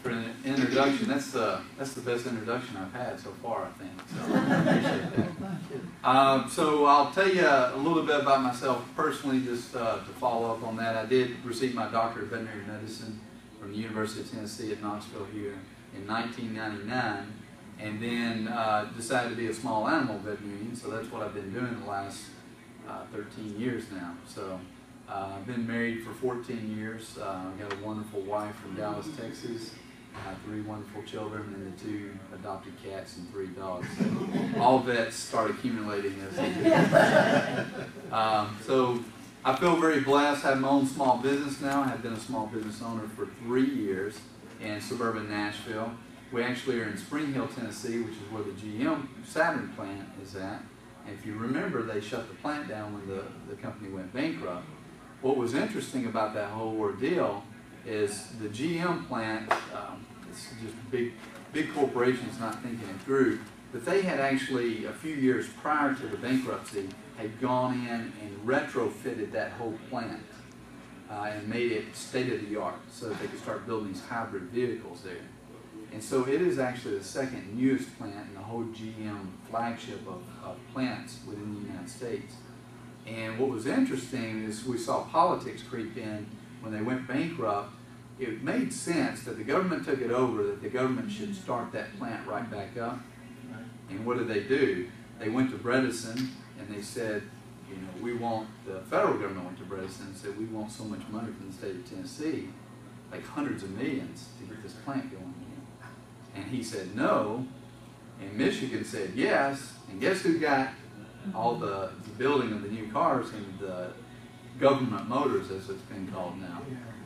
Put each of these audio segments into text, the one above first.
for an introduction. That's the best introduction I've had so far, I think. So I appreciate that. So I'll tell you a little bit about myself personally, just to follow up on that. I did receive my doctorate of veterinary medicine from the University of Tennessee at Knoxville here in 1999, and then decided to be a small animal veterinarian. So that's what I've been doing the last 13 years now. So I've been married for 14 years. I've got a wonderful wife from Dallas, Texas. 3 wonderful children and the 2 adopted cats and 3 dogs. So all vets start accumulating as they do. So I feel very blessed. I have my own small business now. I have been a small business owner for 3 years in suburban Nashville. We actually are in Spring Hill, Tennessee, which is where the GM Saturn plant is at. And if you remember, they shut the plant down when the company went bankrupt. What was interesting about that whole ordeal is the GM plant, it's just big corporations not thinking it through, but they had actually, a few years prior to the bankruptcy, had gone in and retrofitted that whole plant and made it state-of-the-art so that they could start building these hybrid vehicles there. And so it is actually the second newest plant in the whole GM flagship of plants within the United States. And what was interesting is we saw politics creep in when they went bankrupt. It made sense that the government took it over, that the government should start that plant right back up. And what did they do? They went to Bredesen and they said, you know, we want, the federal government went to Bredesen and said, we want so much money from the state of Tennessee, like hundreds of millions, to get this plant going again. And he said no, and Michigan said yes, and guess who got all the building of the new cars and the government motors, as it's been called now?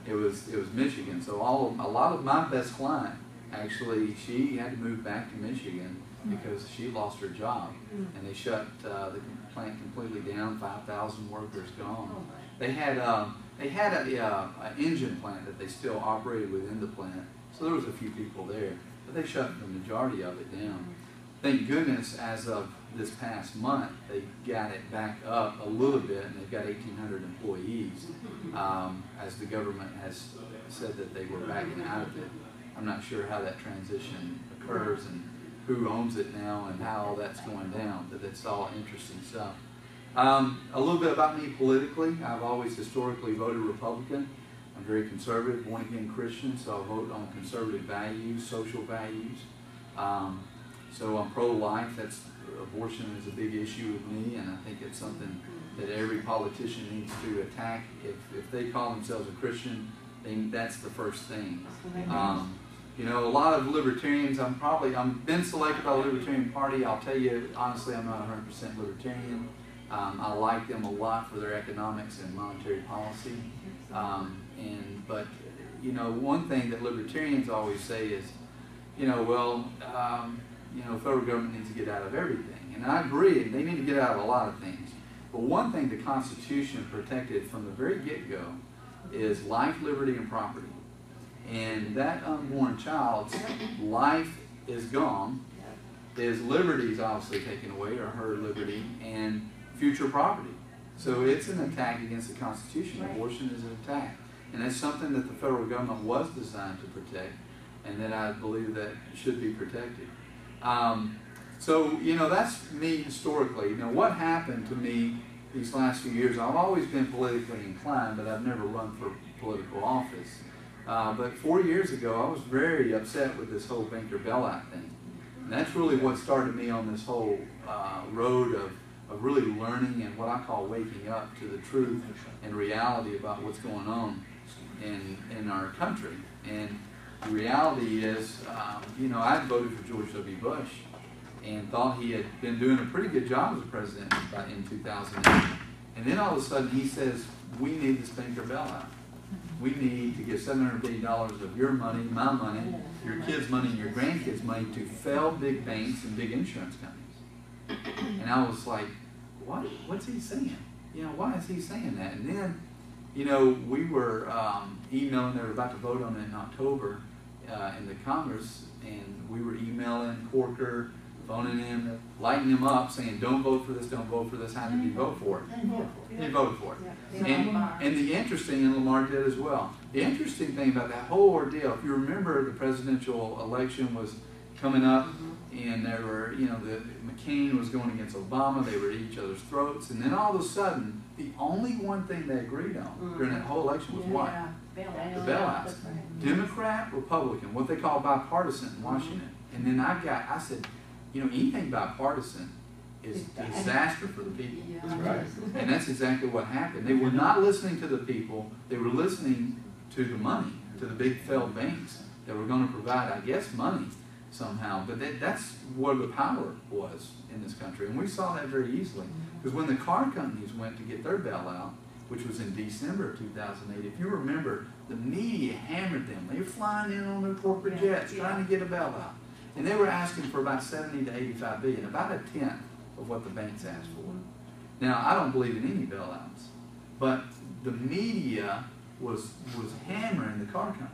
It was Michigan. So a lot of my best client, actually, she had to move back to Michigan because she lost her job, and they shut the plant completely down. 5,000 workers gone. They had an engine plant that they still operated within the plant, so there was a few people there, but they shut the majority of it down. Thank goodness, as of this past month, they got it back up a little bit, and they've got 1,800 employees, as the government has said that they were backing out of it. I'm not sure how that transition occurs and who owns it now and how all that's going down, but it's all interesting stuff. A little bit about me politically. I've always historically voted Republican. I'm very conservative, born-again Christian, so I vote on conservative values, social values. So I'm pro-life. Abortion is a big issue with me, and I think it's something that every politician needs to attack. If they call themselves a Christian, then that's the first thing. You know, a lot of libertarians, I'm been selected by the Libertarian Party. I'll tell you, honestly, I'm not 100% libertarian. I like them a lot for their economics and monetary policy. But, you know, one thing that libertarians always say is, you know, well, you know, federal government needs to get out of everything. And I agree, they need to get out of a lot of things. But one thing the Constitution protected from the very get-go is life, liberty, and property. And that unborn child's life is gone, his liberty is obviously taken away, or her liberty, and future property. So it's an attack against the Constitution. Abortion is an attack. And that's something that the federal government was designed to protect, and that I believe that should be protected. So, you know, that's me historically. Now, what happened to me these last few years, I've always been politically inclined, but I've never run for political office. But 4 years ago, I was very upset with this whole banker bailout thing. And that's really what started me on this whole road of really learning and what I call waking up to the truth and reality about what's going on in our country. And the reality is, you know, I voted for George W. Bush and thought he had been doing a pretty good job as president in 2008. And then all of a sudden he says, we need this banker bailout. We need to give $700 billion of your money, my money, your kids' money, and your grandkids' money to fail big banks and big insurance companies. And I was like, what? What's he saying? You know, why is he saying that? And then, you know, we were emailing, they were about to vote on it in October in the Congress, and we were emailing Corker, phoning him, lighting him up, saying, don't vote for this, don't vote for this. How did he vote for it? He voted for it. And the interesting, and Lamar did as well, the interesting thing about that whole ordeal, if you remember the presidential election was coming up, and there were, McCain was going against Obama, they were at each other's throats, and then all of a sudden, the only one thing they agreed on during that whole election was what? The bailouts. Democrat, Republican, what they call bipartisan in Washington. And then I said, anything bipartisan is disaster for the people. That's right. And that's exactly what happened. They were not listening to the people, they were listening to the money, to the big failed banks that were going to provide, I guess, money somehow. But that's where the power was in this country. And we saw that very easily. Because when the car companies went to get their bailout, which was in December of 2008, if you remember, the media hammered them. They were flying in on their corporate jets trying to get a bailout. And they were asking for about 70 to 85 billion, about a tenth of what the banks asked for. Now, I don't believe in any bailouts, but the media was hammering the car companies.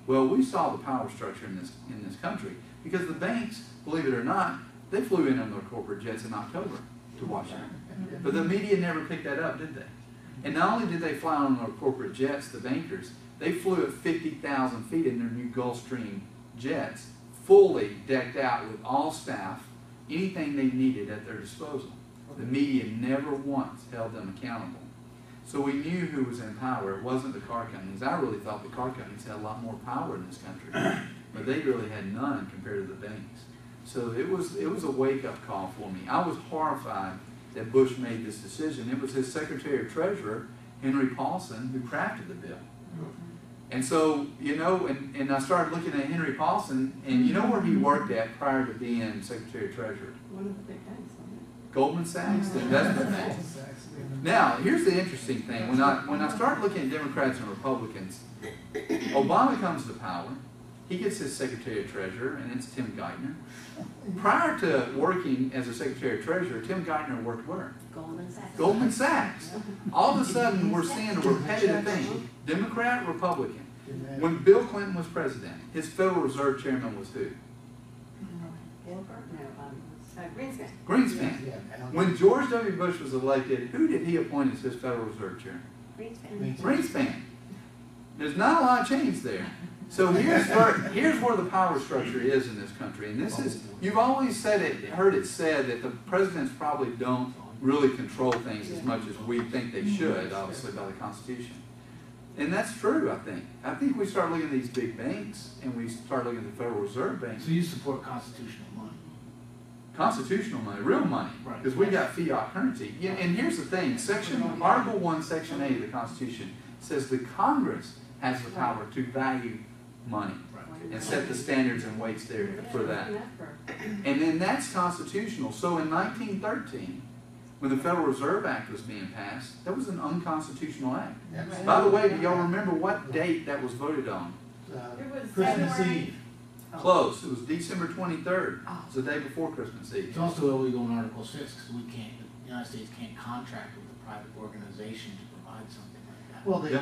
Well, we saw the power structure in this country because the banks, believe it or not, they flew in on their corporate jets in October to Washington. But the media never picked that up, did they? And not only did they fly on their corporate jets, the bankers, they flew at 50,000 feet in their new Gulfstream jets, fully decked out with all staff, anything they needed at their disposal. The media never once held them accountable. So we knew who was in power. It wasn't the car companies. I really thought the car companies had a lot more power in this country, but they really had none compared to the banks. So it was a wake-up call for me. I was horrified that Bush made this decision. It was his Secretary of Treasurer, Henry Paulson, who crafted the bill. And so, and I started looking at Henry Paulson, and you know where he worked at prior to being Secretary of Treasurer? One of the big banks, Goldman Sachs, the investment bank. Now, here's the interesting thing. When I started looking at Democrats and Republicans, Obama comes to power. He gets his Secretary of Treasurer, and it's Tim Geithner. Prior to working as a Secretary of Treasurer, Tim Geithner worked where? Goldman Sachs. Goldman Sachs. All of a sudden, we're seeing a repetitive thing. Democrat, Republican. When Bill Clinton was president, his Federal Reserve chairman was who? Greenspan. Greenspan. When George W. Bush was elected, who did he appoint as his Federal Reserve chairman? Greenspan. Greenspan. There's not a lot of change there. So here's where the power structure is in this country. And this is, you've always heard it said that the presidents probably don't really control things as much as we think they should, obviously by the Constitution. And that's true, I think. I think we start looking at these big banks and we start looking at the Federal Reserve Bank. So you support constitutional money? Constitutional money, real money, because we got fiat currency. Yeah, and here's the thing, Article 1, Section 8 of the Constitution says the Congress has the power to value money and set the standards and weights there for that. And then that's constitutional. So in 1913, when the Federal Reserve Act was being passed, that was an unconstitutional act. By the way, do y'all remember what date that was voted on? Christmas Eve. Close. It was December 23rd. It's the day before Christmas Eve. It's also illegal in Article 6 because the United States can't contract with a private organization to provide something like that. Well, they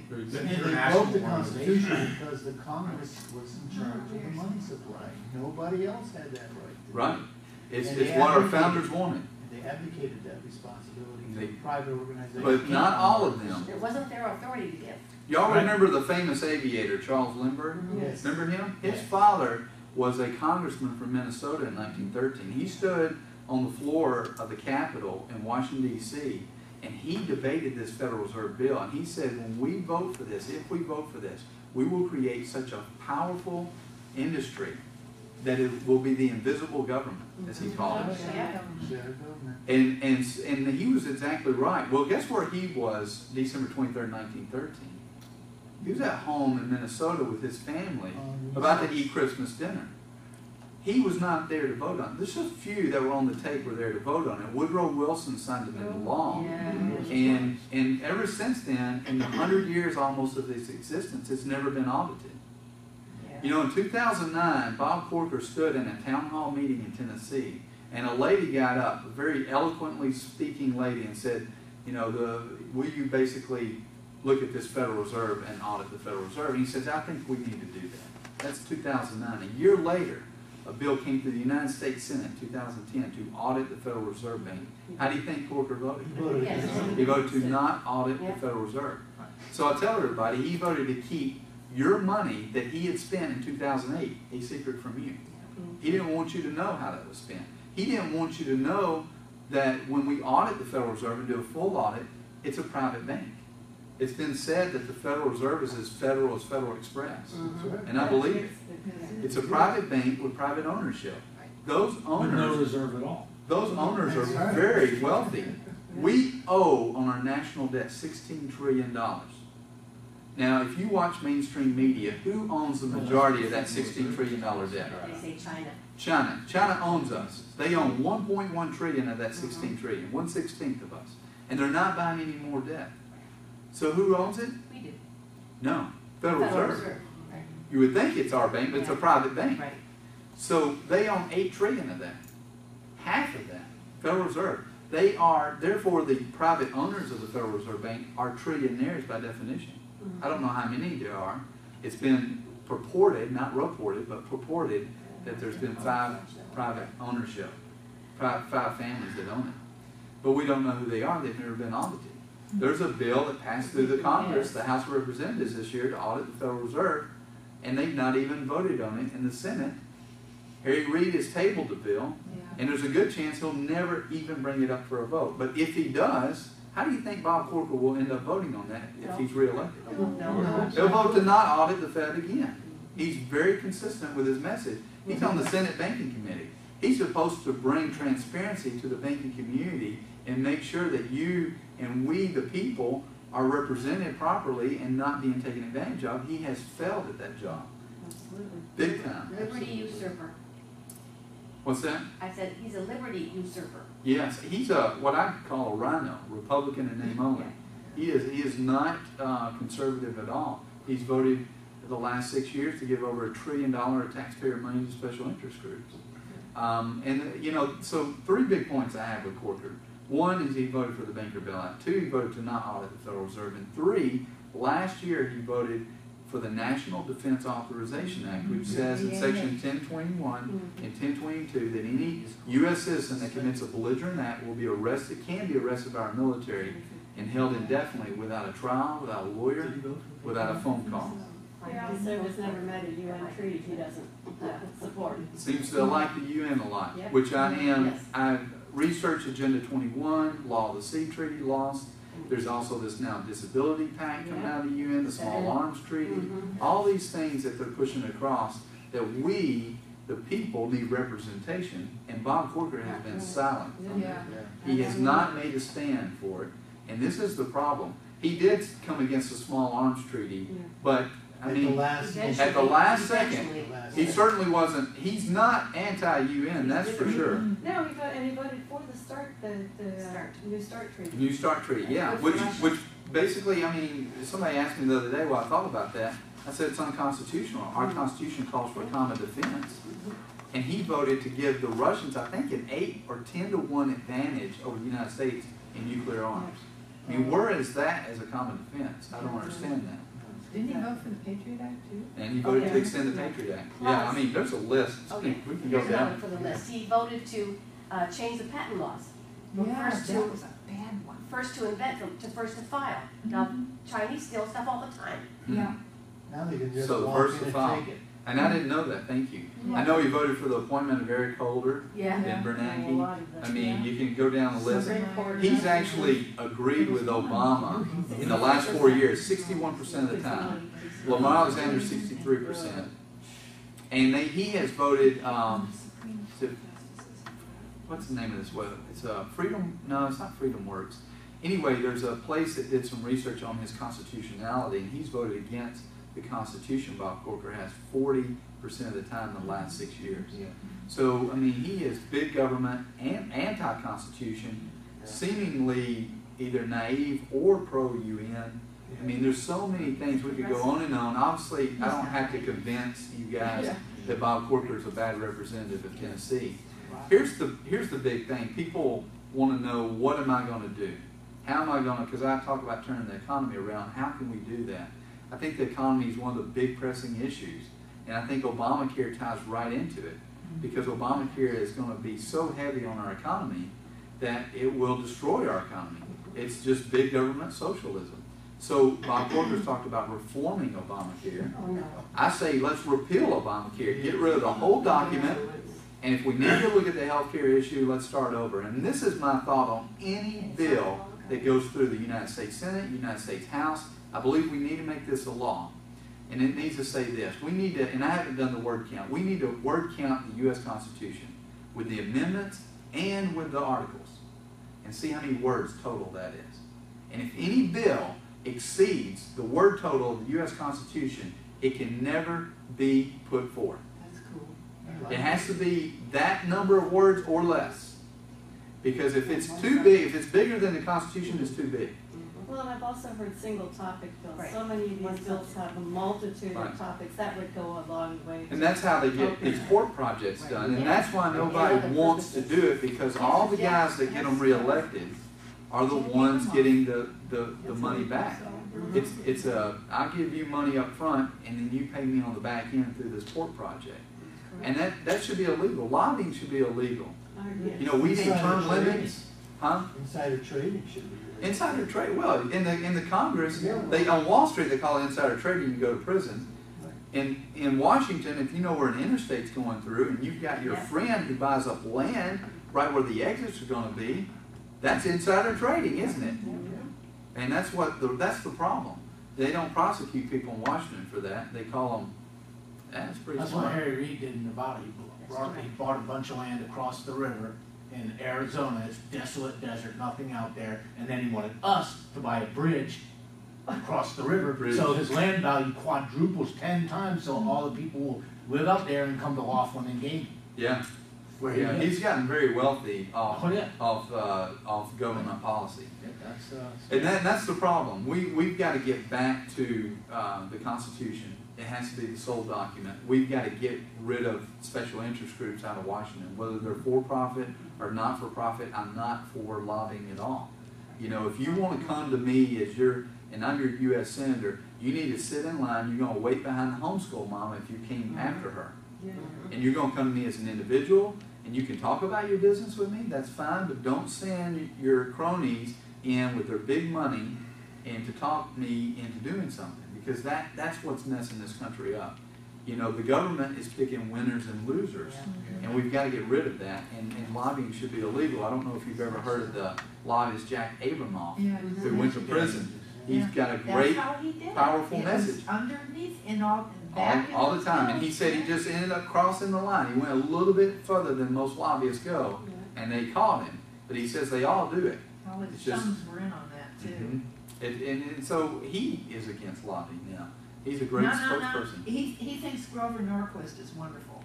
broke the Constitution because the Congress was in charge of the money supply. Nobody else had that right. Right. It's what our founders wanted. They abdicated that responsibility to private organizations. But not all of them. It wasn't their authority to give. Y'all remember the famous aviator, Charles Lindbergh? Yes. Remember him? His father was a congressman from Minnesota in 1913. He stood on the floor of the Capitol in Washington, D.C., and he debated this Federal Reserve bill. And he said, when we vote for this, if we vote for this, we will create such a powerful industry that it will be the invisible government, as he called it. And he was exactly right. Well, guess where he was December 23rd, 1913? He was at home in Minnesota with his family about to eat Christmas dinner. He was not there to vote on it. There's just a few that were on the tape were there to vote on it. Woodrow Wilson signed it into law. And ever since then, in the 100 years almost of its existence, it's never been audited. You know, in 2009, Bob Corker stood in a town hall meeting in Tennessee, and a lady got up, a very eloquently speaking lady, and said, you know, will you basically look at this Federal Reserve and audit the Federal Reserve? And he says, I think we need to do that. That's 2009. A year later, a bill came to the United States Senate in 2010 to audit the Federal Reserve Bank. How do you think Corker voted? He voted Yes. against He it. voted to not audit the Yep. Federal Reserve. So I tell everybody, he voted to keep your money that he had spent in 2008 a secret from you. He didn't want you to know how that was spent. He didn't want you to know that when we audit the Federal Reserve and do a full audit, it's a private bank. It's been said that the Federal Reserve is as federal as Federal Express. That's right. And I believe it. It's a private bank with private ownership. Those With no owners, reserve at all. those owners are very wealthy. We owe on our national debt $16 trillion. Now, if you watch mainstream media, who owns the majority of that $16 trillion debt? They say China. China. China owns us. They own 1.1 trillion of that 16 trillion, 1/16 of us. And they're not buying any more debt. So who owns it? We do. No. Federal Reserve. Right. You would think it's our bank, but it's a private bank. Right. So they own 8 trillion of that. Half of that. Federal Reserve. They are, therefore, the private owners of the Federal Reserve Bank are trillionaires by definition. I don't know how many there are. It's been purported, not reported, but purported that there's been 5 private ownership, 5 families that own it. But we don't know who they are. They've never been audited. There's a bill that passed through the Congress, the House of Representatives this year, to audit the Federal Reserve, and they've not even voted on it in the Senate. Harry Reid has tabled the bill, and there's a good chance he'll never even bring it up for a vote. But if he does, how do you think Bob Corker will end up voting on that if he's reelected? No. They'll vote to not audit the Fed again. He's very consistent with his message. He's on the Senate Banking Committee. He's supposed to bring transparency to the banking community and make sure that you and we, the people, are represented properly and not being taken advantage of. He has failed at that job. Absolutely. Big time. Liberty usurper. What's that? I said he's a liberty usurper. Yes, he's a what I call a rhino, Republican in name only. He is not conservative at all. He's voted for the last 6 years to give over $1 trillion of taxpayer money to special interest groups. And you know, so 3 big points I have with Corker. 1 is he voted for the banker bailout. 2, he voted to not audit the Federal Reserve. And 3, last year he voted for the National Defense Authorization Act, which says in Section 1021 and 1022 that any U.S. citizen that commits a belligerent act will be arrested, can be arrested by our military and held indefinitely without a trial, without a lawyer, without a phone call. He said has never met a UN treaty he doesn't support. Seems to like the UN a lot, Yep. which I am. Yes. I've researched Agenda 21, Law of the Sea Treaty lost. There's also this now Disability Pact coming out of the UN, the Small Arms Treaty. All these things that they're pushing across that we, the people, need representation. And Bob Corker has been silent from that. He has not made a stand for it. And this is the problem. He did come against the Small Arms Treaty, but I mean, at the last second, he certainly wasn't. He's not anti-UN, that's for sure. No, he voted for the New START treaty. New START Treaty, yeah. Which basically, I mean, somebody asked me the other day what I thought about that. I said it's unconstitutional. Our Constitution calls for common defense. And he voted to give the Russians, I think, an 8 or 10 to 1 advantage over the United States in nuclear arms. I mean, where is that as a common defense? I don't understand that. Didn't he vote for the Patriot Act too? And he voted to extend the Patriot Act. Yeah, I mean, there's a list. Okay, We can go here's another down. for the list. He voted to change the patent laws. Yeah, First that to, was a bad one. first to invent, to first to file. Now, Chinese steal stuff all the time. Yeah. Now they can just So the walk first in to and file. take it. And I didn't know that, thank you. I know he voted for the appointment of Eric Holder Yeah. and Bernanke. I mean, you can go down the list. Supreme Court. He's actually agreed with Obama in the last 4 years, 61% of the time. Lamar Alexander, 63%. And he has voted, what's the name of this web? It's Freedom, no, it's not Freedom Works. Anyway, there's a place that did some research on his constitutionality, and he's voted against the Constitution. Bob Corker has 40% of the time in the last 6 years. Yeah. So, I mean, he is big government and anti-Constitution, seemingly either naive or pro-UN. I mean, there's so many things we could go on and on. Obviously, I don't have to convince you guys that Bob Corker is a bad representative of Tennessee. Here's the big thing. People want to know, what am I going to do? How am I going to, because I talk about turning the economy around, how can we do that? I think the economy is one of the big pressing issues, and I think Obamacare ties right into it. because Obamacare is going to be so heavy on our economy that it will destroy our economy. It's just big government socialism. So Bob Corker's talked about reforming Obamacare. Oh, no. I say let's repeal Obamacare, get rid of the whole document, and if we need to look at the health care issue, let's start over. And this is my thought on any bill that goes through the United States Senate, United States House. I believe we need to make this a law. And it needs to say this. We need to, and I haven't done the word count, we need to word count the U.S. Constitution with the amendments and with the articles and see how many words total that is. And if any bill exceeds the word total of the U.S. Constitution, it can never be put forth. That's cool. It has to be that number of words or less. Because if it's too big, if it's bigger than the Constitution, it's too big. Well, and I've also heard single topic bills. Right. So many of these bills have a multitude Right. of topics. That would go a long way. And that's how they get these port projects done. And that's why nobody wants to do it, because all the guys that get them reelected are the ones getting the money back. It's a, I'll give you money up front and then you pay me on the back end through this port project. And that should be illegal. Lobbying should be illegal. You know, we need term limits. Huh? Insider trading should be. Insider trade. Well, in the Congress, they on Wall Street they call it insider trading. You go to prison. In Washington, if you know where an interstate's going through, and you've got your friend who buys up land right where the exits are going to be, that's insider trading, isn't it? And that's the problem. They don't prosecute people in Washington for that. They call them. That's pretty. That's smart. what Harry Reid did in Nevada. He bought a bunch of land across the river in Arizona. It's desolate desert, nothing out there. And then he wanted us to buy a bridge across the river. Bridge. So his land value quadruples 10 times. So all the people will live up there and come to Laughlin and Game. Yeah. Where he lives. He's gotten very wealthy off Oh, yeah. off government policy. Yeah, And that's the problem. We've got to get back to the Constitution. It has to be the sole document. We've got to get rid of special interest groups out of Washington, whether they're for-profit or not-for-profit. I'm not for lobbying at all. You know, if you want to come to me as and I'm your U.S. Senator, you need to sit in line. You're going to wait behind the homeschool mama if you came after her. And you're going to come to me as an individual, and you can talk about your business with me. That's fine, but don't send your cronies in with their big money and to talk me into doing something, because that's what's messing this country up. You know, the government is picking winners and losers, and we've got to get rid of that, and lobbying should be illegal. I don't know if you've ever heard of the lobbyist Jack Abramoff, Yeah. who went to prison. He's got a That's great, how he did it. powerful It message. was underneath in back in All the time, and he said he just ended up crossing the line. He went a little bit further than most lobbyists go, and they caught him. But he says they all do it. All his It's just- sons were in on that too. And so he is against lobbying now. He's a great spokesperson. He thinks Grover Norquist is wonderful.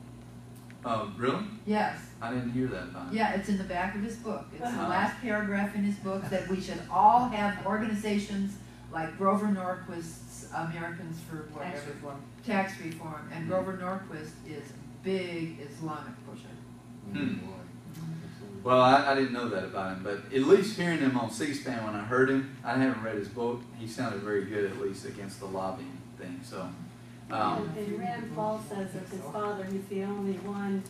Really? Yes. I didn't hear that about him. Yeah, it's in the back of his book. It's the Uh-huh. last paragraph in his book, that we should all have organizations like Grover Norquist's Americans for whatever. Tax reform. And Grover Norquist is a big Islamic pusher. Well, I didn't know that about him, but at least hearing him on C-SPAN when I heard him, I haven't read his book. He sounded very good, at least against the lobbying thing. So, And Rand Paul says of his father, he's the only one,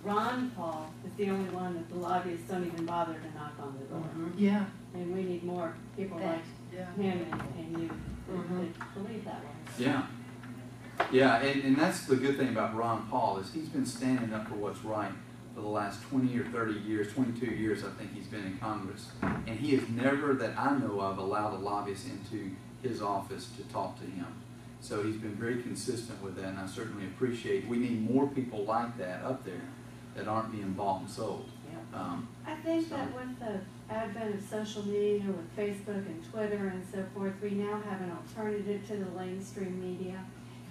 Ron Paul is the only one that the lobbyists don't even bother to knock on the door. Yeah. And we need more people like Yeah. him and you that believe that way. yeah, and that's the good thing about Ron Paul is he's been standing up for what's right for the last 20 or 30 years, 22 years I think he's been in Congress. And he has never, that I know of, allowed a lobbyist into his office to talk to him. So he's been very consistent with that, and I certainly appreciate. We need more people like that up there that aren't being bought and sold. I think that with the advent of social media, with Facebook and Twitter and so forth, we now have an alternative to the mainstream media.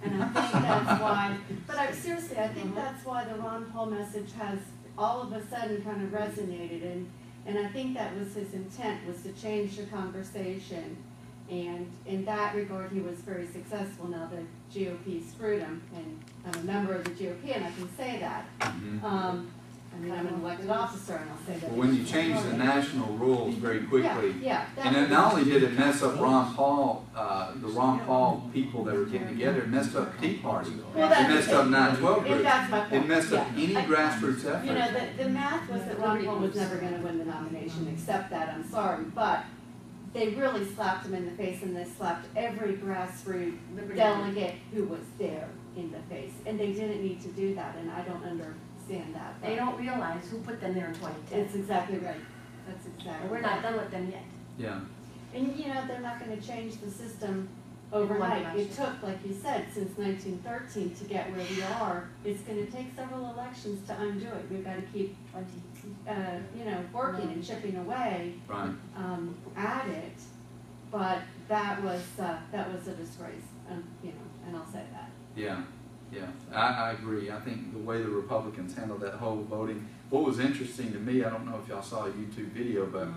And I think that's why, but seriously, I think that's why the Ron Paul message has all of a sudden kind of resonated. And I think that was his intent, was to change the conversation. And in that regard, he was very successful. Now the GOP screwed him, and I'm a member of the GOP, and I can say that. I mean, I'm an elected officer, and I'll say that. Well, when you change the national rules very quickly, Yeah, and then not only did it mess up Ron Paul, the Ron Paul people that were getting together, it messed up Tea Party. Well, It messed up 9/12 If groups. that's my point. It messed up Yeah. any grassroots effort. You know, the math was that Ron Paul was never gonna win the nomination, except that, I'm sorry, but they really slapped him in the face, and they slapped every grassroots delegate who was there in the face, and they didn't need to do that, and I don't understand that. but They don't realize who put them there in 2010. It's exactly right, that's exactly. And we're not done with them yet. Yeah, And you know, they're not gonna change the system overnight. One It election. took, like you said, since 1913 to get where we are. It's gonna take several elections to undo it. We've gotta keep, 20. you know, working and chipping away, right. at it. But that was a disgrace, you know, and I'll say that. Yeah, yeah, I agree. I think the way the Republicans handled that whole voting, what was interesting to me, I don't know if y'all saw a YouTube video, but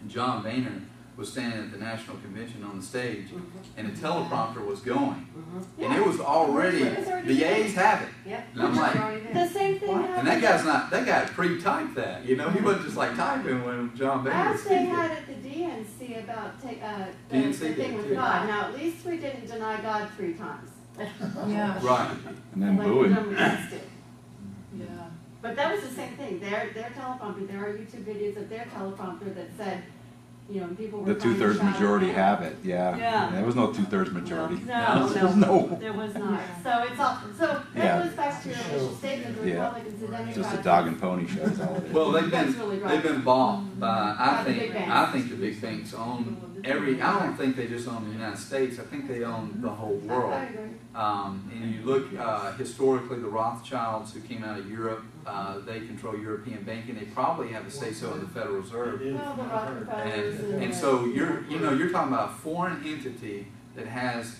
John Boehner was standing at the National Convention on the stage, and the teleprompter was going, and it was already, the yeas have it. Yep. And I'm like, The same thing and that happened. that guy pre-typed that, you know, he wasn't just like typing when John Boehner was As they speaking. had at the DNC about the DNC thing did with too. God. Now, at least we didn't deny God 3 times. Yeah, Right, And then Like booing. the Democrats did. yeah. But that was the same thing. Their teleprompter, there are YouTube videos of their teleprompter that said, you know, people were The trying to 2/3 shout majority out. have it, yeah. Yeah. There was no 2/3 majority. No, There's no, no. there was not. So it's all, so Yeah. that goes back to your initial statement, the Yeah. Republicans and Democrats. Just a dog and pony show is all it is. well, That's really right. they've been bought by, By the big banks. I think the big banks own I don't think they just own the United States, I think they own the whole world. I agree. And you look, historically, the Rothschilds who came out of Europe, they control European banking, they probably have a say-so in the Federal Reserve. Well, the Rockefellers And so you're talking about a foreign entity that has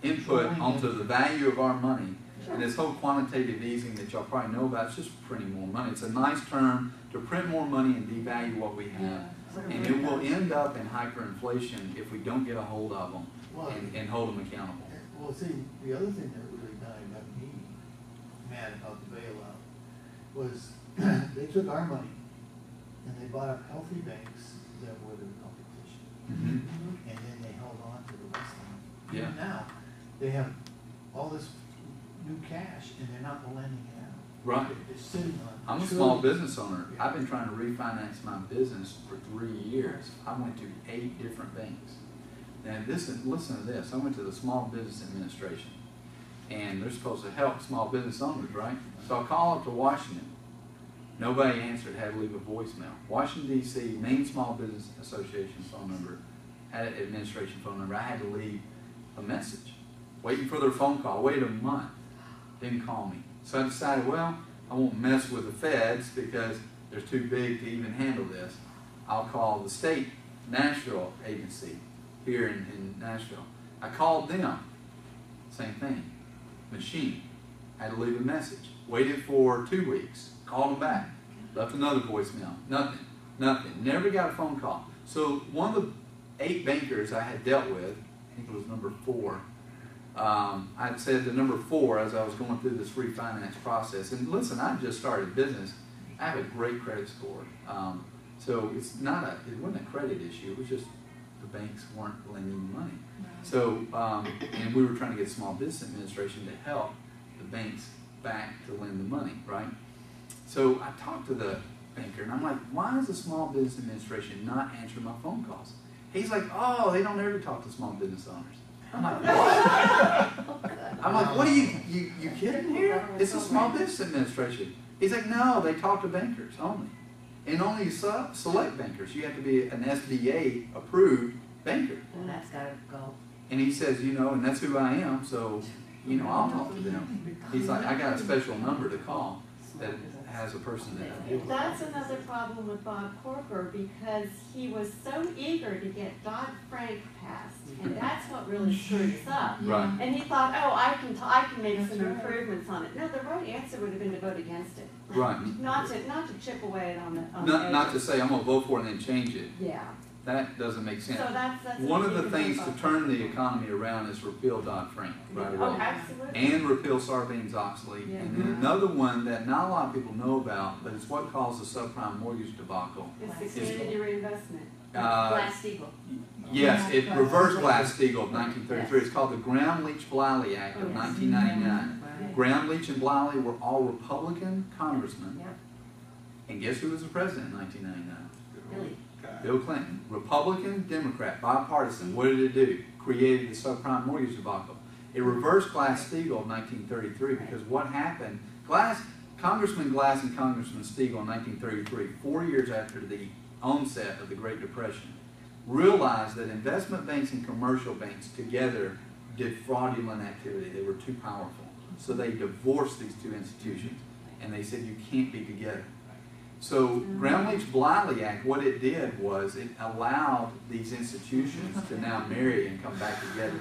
input onto the value of our money. And this whole quantitative easing that y'all probably know about, it's just printing more money. It's a nice term to print more money and devalue what we have. And it will end up in hyperinflation if we don't get a hold of them Well, and hold them accountable. well, see, the other thing that really got me mad about the bailout was they took our money and they bought up healthy banks that were the competition. And then they held on to the rest of them. Yeah. And now, they have all this new cash and they're not lending it out. Right. They're sitting on. I'm a small business owner. I've been trying to refinance my business for 3 years. I went to 8 different banks. And listen to this. I went to the Small Business Administration. And they're supposed to help small business owners, right? So I called up to Washington. Nobody answered, had to leave a voicemail. Washington, D.C., Maine Small Business Association phone number, had an administration phone number. I had to leave a message, waiting for their phone call. Waited a month, didn't call me. So I decided, well, I won't mess with the feds because they're too big to even handle this. I'll call the state Nashville agency here in Nashville. I called them, same thing, machine. Had to leave a message. Waited for 2 weeks, called them back, left another voicemail, nothing. Never got a phone call. So one of the 8 bankers I had dealt with, I think it was number 4, I said to number 4 as I was going through this refinance process, and listen, I just started business. I have a great credit score. So it wasn't a credit issue, it was just the banks weren't lending money. So, and we were trying to get Small Business Administration to help the banks back to lend the money, right? So I talked to the banker and I'm like, why does the Small Business Administration not answer my phone calls? He's like, oh, they don't ever talk to small business owners. I'm like, what? I'm like, what are you kidding here? It's the Small Business Administration. He's like, no, they talk to bankers only. And only select bankers. You have to be an SBA approved banker. And that's gotta go. And he says, and that's who I am, so, I'll talk to them. He's like, I got a special number to call that has a person that I deal with. That's another problem with Bob Corker because he was so eager to get Dodd-Frank passed, and that's what really screwed us up. Right. And he thought, oh, I can make some improvements on it. No, the right answer would have been to vote against it. Right. Not to chip away on the Not to say I'm going to vote for it and then change it. Yeah. That doesn't make sense. So that's One of what the we things can to think turn the economy around is repeal Dodd-Frank right Oh, away. absolutely. And repeal Sarbanes-Oxley. Yeah. And then another one that not a lot of people know about, but it's what caused the subprime mortgage debacle. It's the community reinvestment. Glass-Steagall. Yes, it reversed Glass-Steagall of 1933. It's called the Graham-Leach-Bliley Act of 1999. Right. Graham, Leach, and Bliley were all Republican congressmen. Yep. And guess who was the president in 1999? Billy. Bill Clinton. Republican, Democrat, bipartisan. What did it do? Created the subprime mortgage debacle. It reversed Glass-Steagall of 1933 because what happened, Congressman Glass and Congressman Steagall in 1933, 4 years after the onset of the Great Depression, realized that investment banks and commercial banks together did fraudulent activity. They were too powerful. So they divorced these two institutions and they said you can't be together. So Graham-Leach-Bliley Act, what it did was it allowed these institutions to now marry and come back together.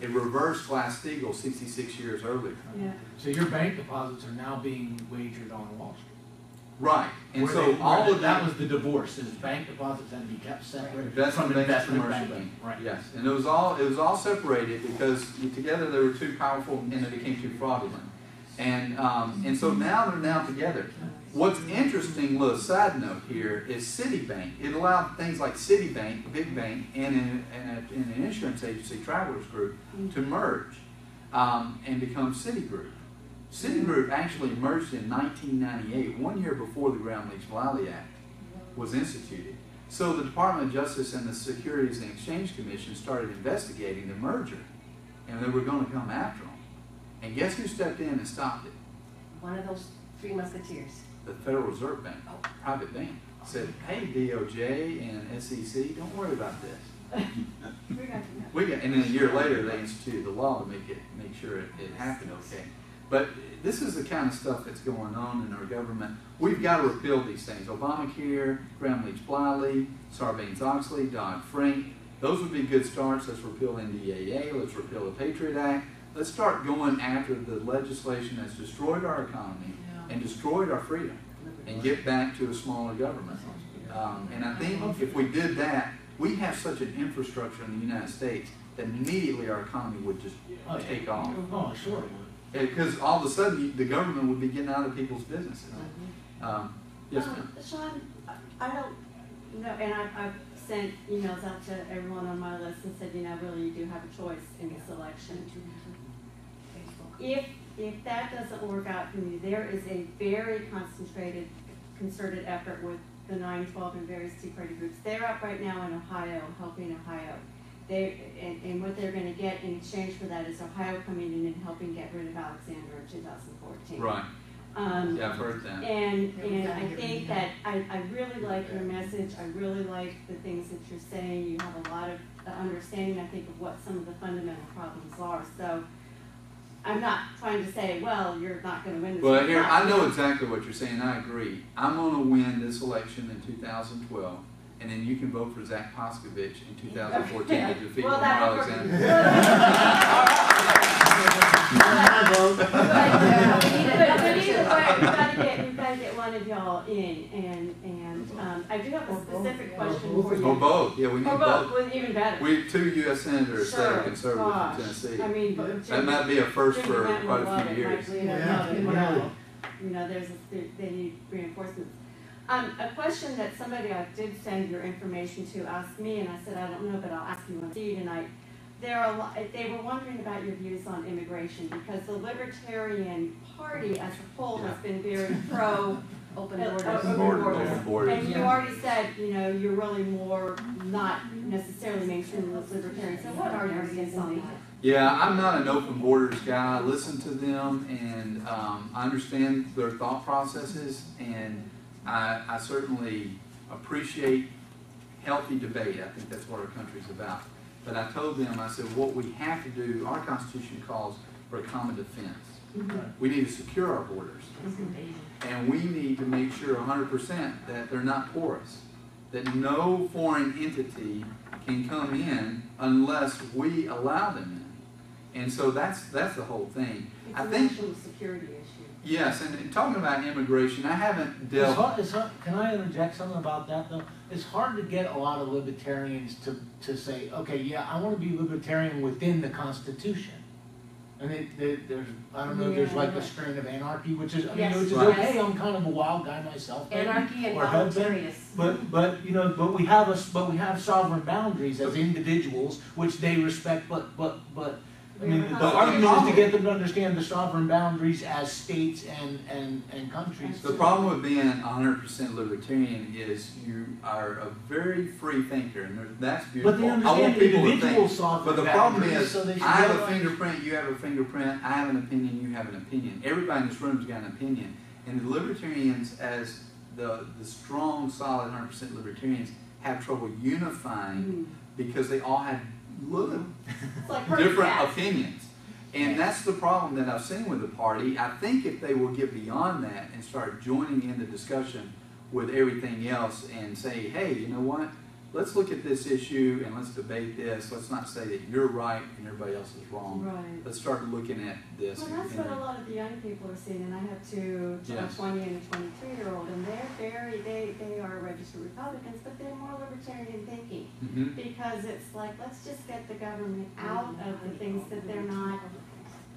It reversed Glass-Steagall 66 years earlier. Yeah. So your bank deposits are now being wagered on Wall Street. Right. And Where so they- all where of that was the divorce, is bank deposits had to be kept separate investment from bank, investment commercial banking. bank. Right. Yes. And it was all separated because together they were too powerful and they became too fraudulent. And so now they're together. What's interesting, little side note here, is Citibank. It allowed things like Citibank, big bank, and an insurance agency, Travelers Group, to merge and become Citigroup. Citigroup actually merged in 1998, 1 year before the Graham-Leach-Bliley Act was instituted. So the Department of Justice and the Securities and Exchange Commission started investigating the merger, and they were going to come after them. And guess who stepped in and stopped it? One of those three musketeers. The Federal Reserve Bank, private bank, said, hey, DOJ and SEC, don't worry about this. We got you. And then a year later, they instituted the law to make sure it happened okay. But this is the kind of stuff that's going on in our government. We've got to repeal these things. Obamacare, Graham-Leach-Bliley, Sarbanes-Oxley, Dodd-Frank. Those would be good starts. Let's repeal NDAA. Let's repeal the Patriot Act. Let's start going after the legislation that's destroyed our economy and destroyed our freedom and get back to a smaller government. And I think if we did that, we have such an infrastructure in the United States that immediately our economy would just take off. Oh, sure. Because all of a sudden, the government would be getting out of people's businesses. Yes, ma'am. Shaun, I don't know, and I've sent emails out to everyone on my list and said, really, you do have a choice in this election. If that doesn't work out for me, there is a very concentrated, concerted effort with the 9/12 and various Tea Party groups. They're up right now in Ohio, helping Ohio. And what they're going to get in exchange for that is Ohio coming in and helping get rid of Alexander in 2014. Right. Yeah, I've heard that. And I think that I really like your message. I really like the things that you're saying. You have a lot of understanding, I think, of what some of the fundamental problems are. So I'm not trying to say, well, you're not going to win this. Well, here, I know exactly what you're saying. I agree. I'm going to win this election in 2012, and then you can vote for Zach Poskovich in 2014 to defeat Well, Lamar that would work. Alexander. But either way, we've got to get one of y'all in, and I do have a specific question for you. Or both. Yeah, we need Or both. both, even better. We have 2 U.S. senators that are Sure, conservative gosh. from Tennessee. I mean, That might be a first for Jimmy quite Benton a will few love it, years. Mike Leo Yeah, will really. love it. They need reinforcements. A question that somebody I did send your information to asked me, and I said, I don't know, but I'll ask you on TV tonight. They were wondering about your views on immigration, because the Libertarian Party as a whole has been very pro Open open borders. Open borders. And you already said, you're really more not necessarily mainstream libertarian. So what are your views on that? Yeah, I'm not an open borders guy. I listen to them, and I understand their thought processes, and I certainly appreciate healthy debate. I think that's what our country's about. But I told them, I said, what we have to do, our Constitution calls for a common defense. We need to secure our borders. And we need to make sure 100% that they're not porous, that no foreign entity can come in unless we allow them in. And so that's the whole thing. It's I a think, national security issue. Yes, and talking about immigration, I haven't dealt. Can I interject something about that though? It's hard to get a lot of libertarians to say, okay, yeah, I want to be libertarian within the Constitution. And there's, I don't know, there's like a strain of anarchy, which is, I mean, Yes. which is Right. okay. I'm kind of a wild guy myself. maybe, Anarchy and or have been. voluntariness. But you know, but we have sovereign boundaries as individuals, which they respect. But I mean, the argument is to get them to understand the sovereign boundaries as states and countries. The problem with being 100% libertarian is you are a very free thinker, and that's beautiful. But they I want understand people to individual think. sovereign But the problem boundaries, is, so they should I have a realize- fingerprint, you have a fingerprint, I have an opinion, you have an opinion. Everybody in this room's got an opinion. And the libertarians, as the strong, solid 100% libertarians, have trouble unifying because they all have little It's like herding different cats. opinions. And that's the problem that I've seen with the party. I think if they will get beyond that and start joining in the discussion with everything else and say, hey, you know what? Let's look at this issue and let's debate this. Let's not say that you're right and everybody else is wrong. Right. Let's start looking at this. Well, that's what a lot of the young people are seeing, and I have two, Yes. a 20 and a 23-year-old, and they are registered Republicans, but they're more libertarian thinking. Mhm. Because it's like, let's just get the government out of the things that they're not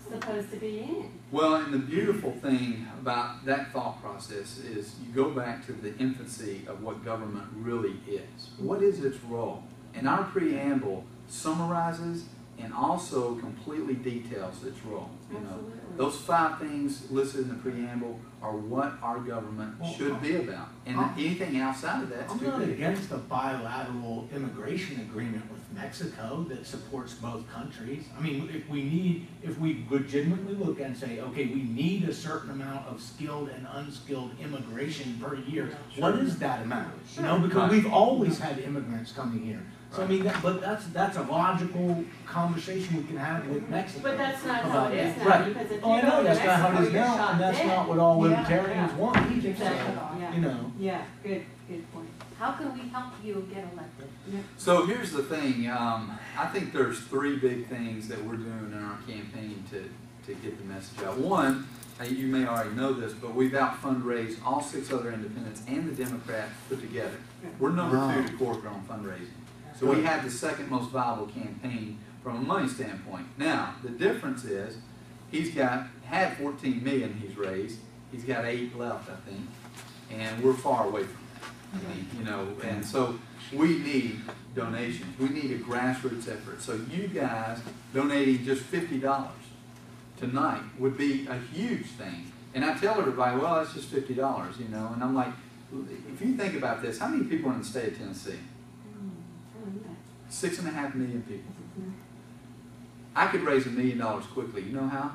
supposed to be in. Well, and the beautiful thing about that thought process is you go back to the infancy of what government really is. What is its role? And our preamble summarizes and also completely details its role. You know, Absolutely. those 5 things listed in the preamble are what our government should be about. And anything outside of that's I'm too not big. against a bilateral immigration agreement with Mexico that supports both countries. I mean, if we legitimately look and say, okay, we need a certain amount of skilled and unskilled immigration per year, what is that amount? You know, because Right. we've always had immigrants coming here. So I mean, that's a logical conversation we can have with Mexico. But that's not how about it is that. now, Right. because if Oh, I you know go to that's not how it Mexico, is you're now, shot and that's dead. not what all Yeah, libertarians yeah. want either. Exactly, So, yeah. you know. Yeah, good point. How can we help you get elected? So here's the thing. I think there's 3 big things that we're doing in our campaign to get the message out. One, you may already know this, but we've out fundraised all 6 other independents and the Democrats put together. We're number 2 to Corker on fundraising. So we have the second most viable campaign from a money standpoint. Now, the difference is he's had 14 million he's raised. He's got 8 left, I think, and we're far away from that. I mean, you know, and so we need donations. We need a grassroots effort. So you guys donating just $50 tonight would be a huge thing. And I tell everybody, well, that's just $50, you know. And I'm like, if you think about this, how many people are in the state of Tennessee? 6.5 million people. I could raise $1 million quickly. You know how?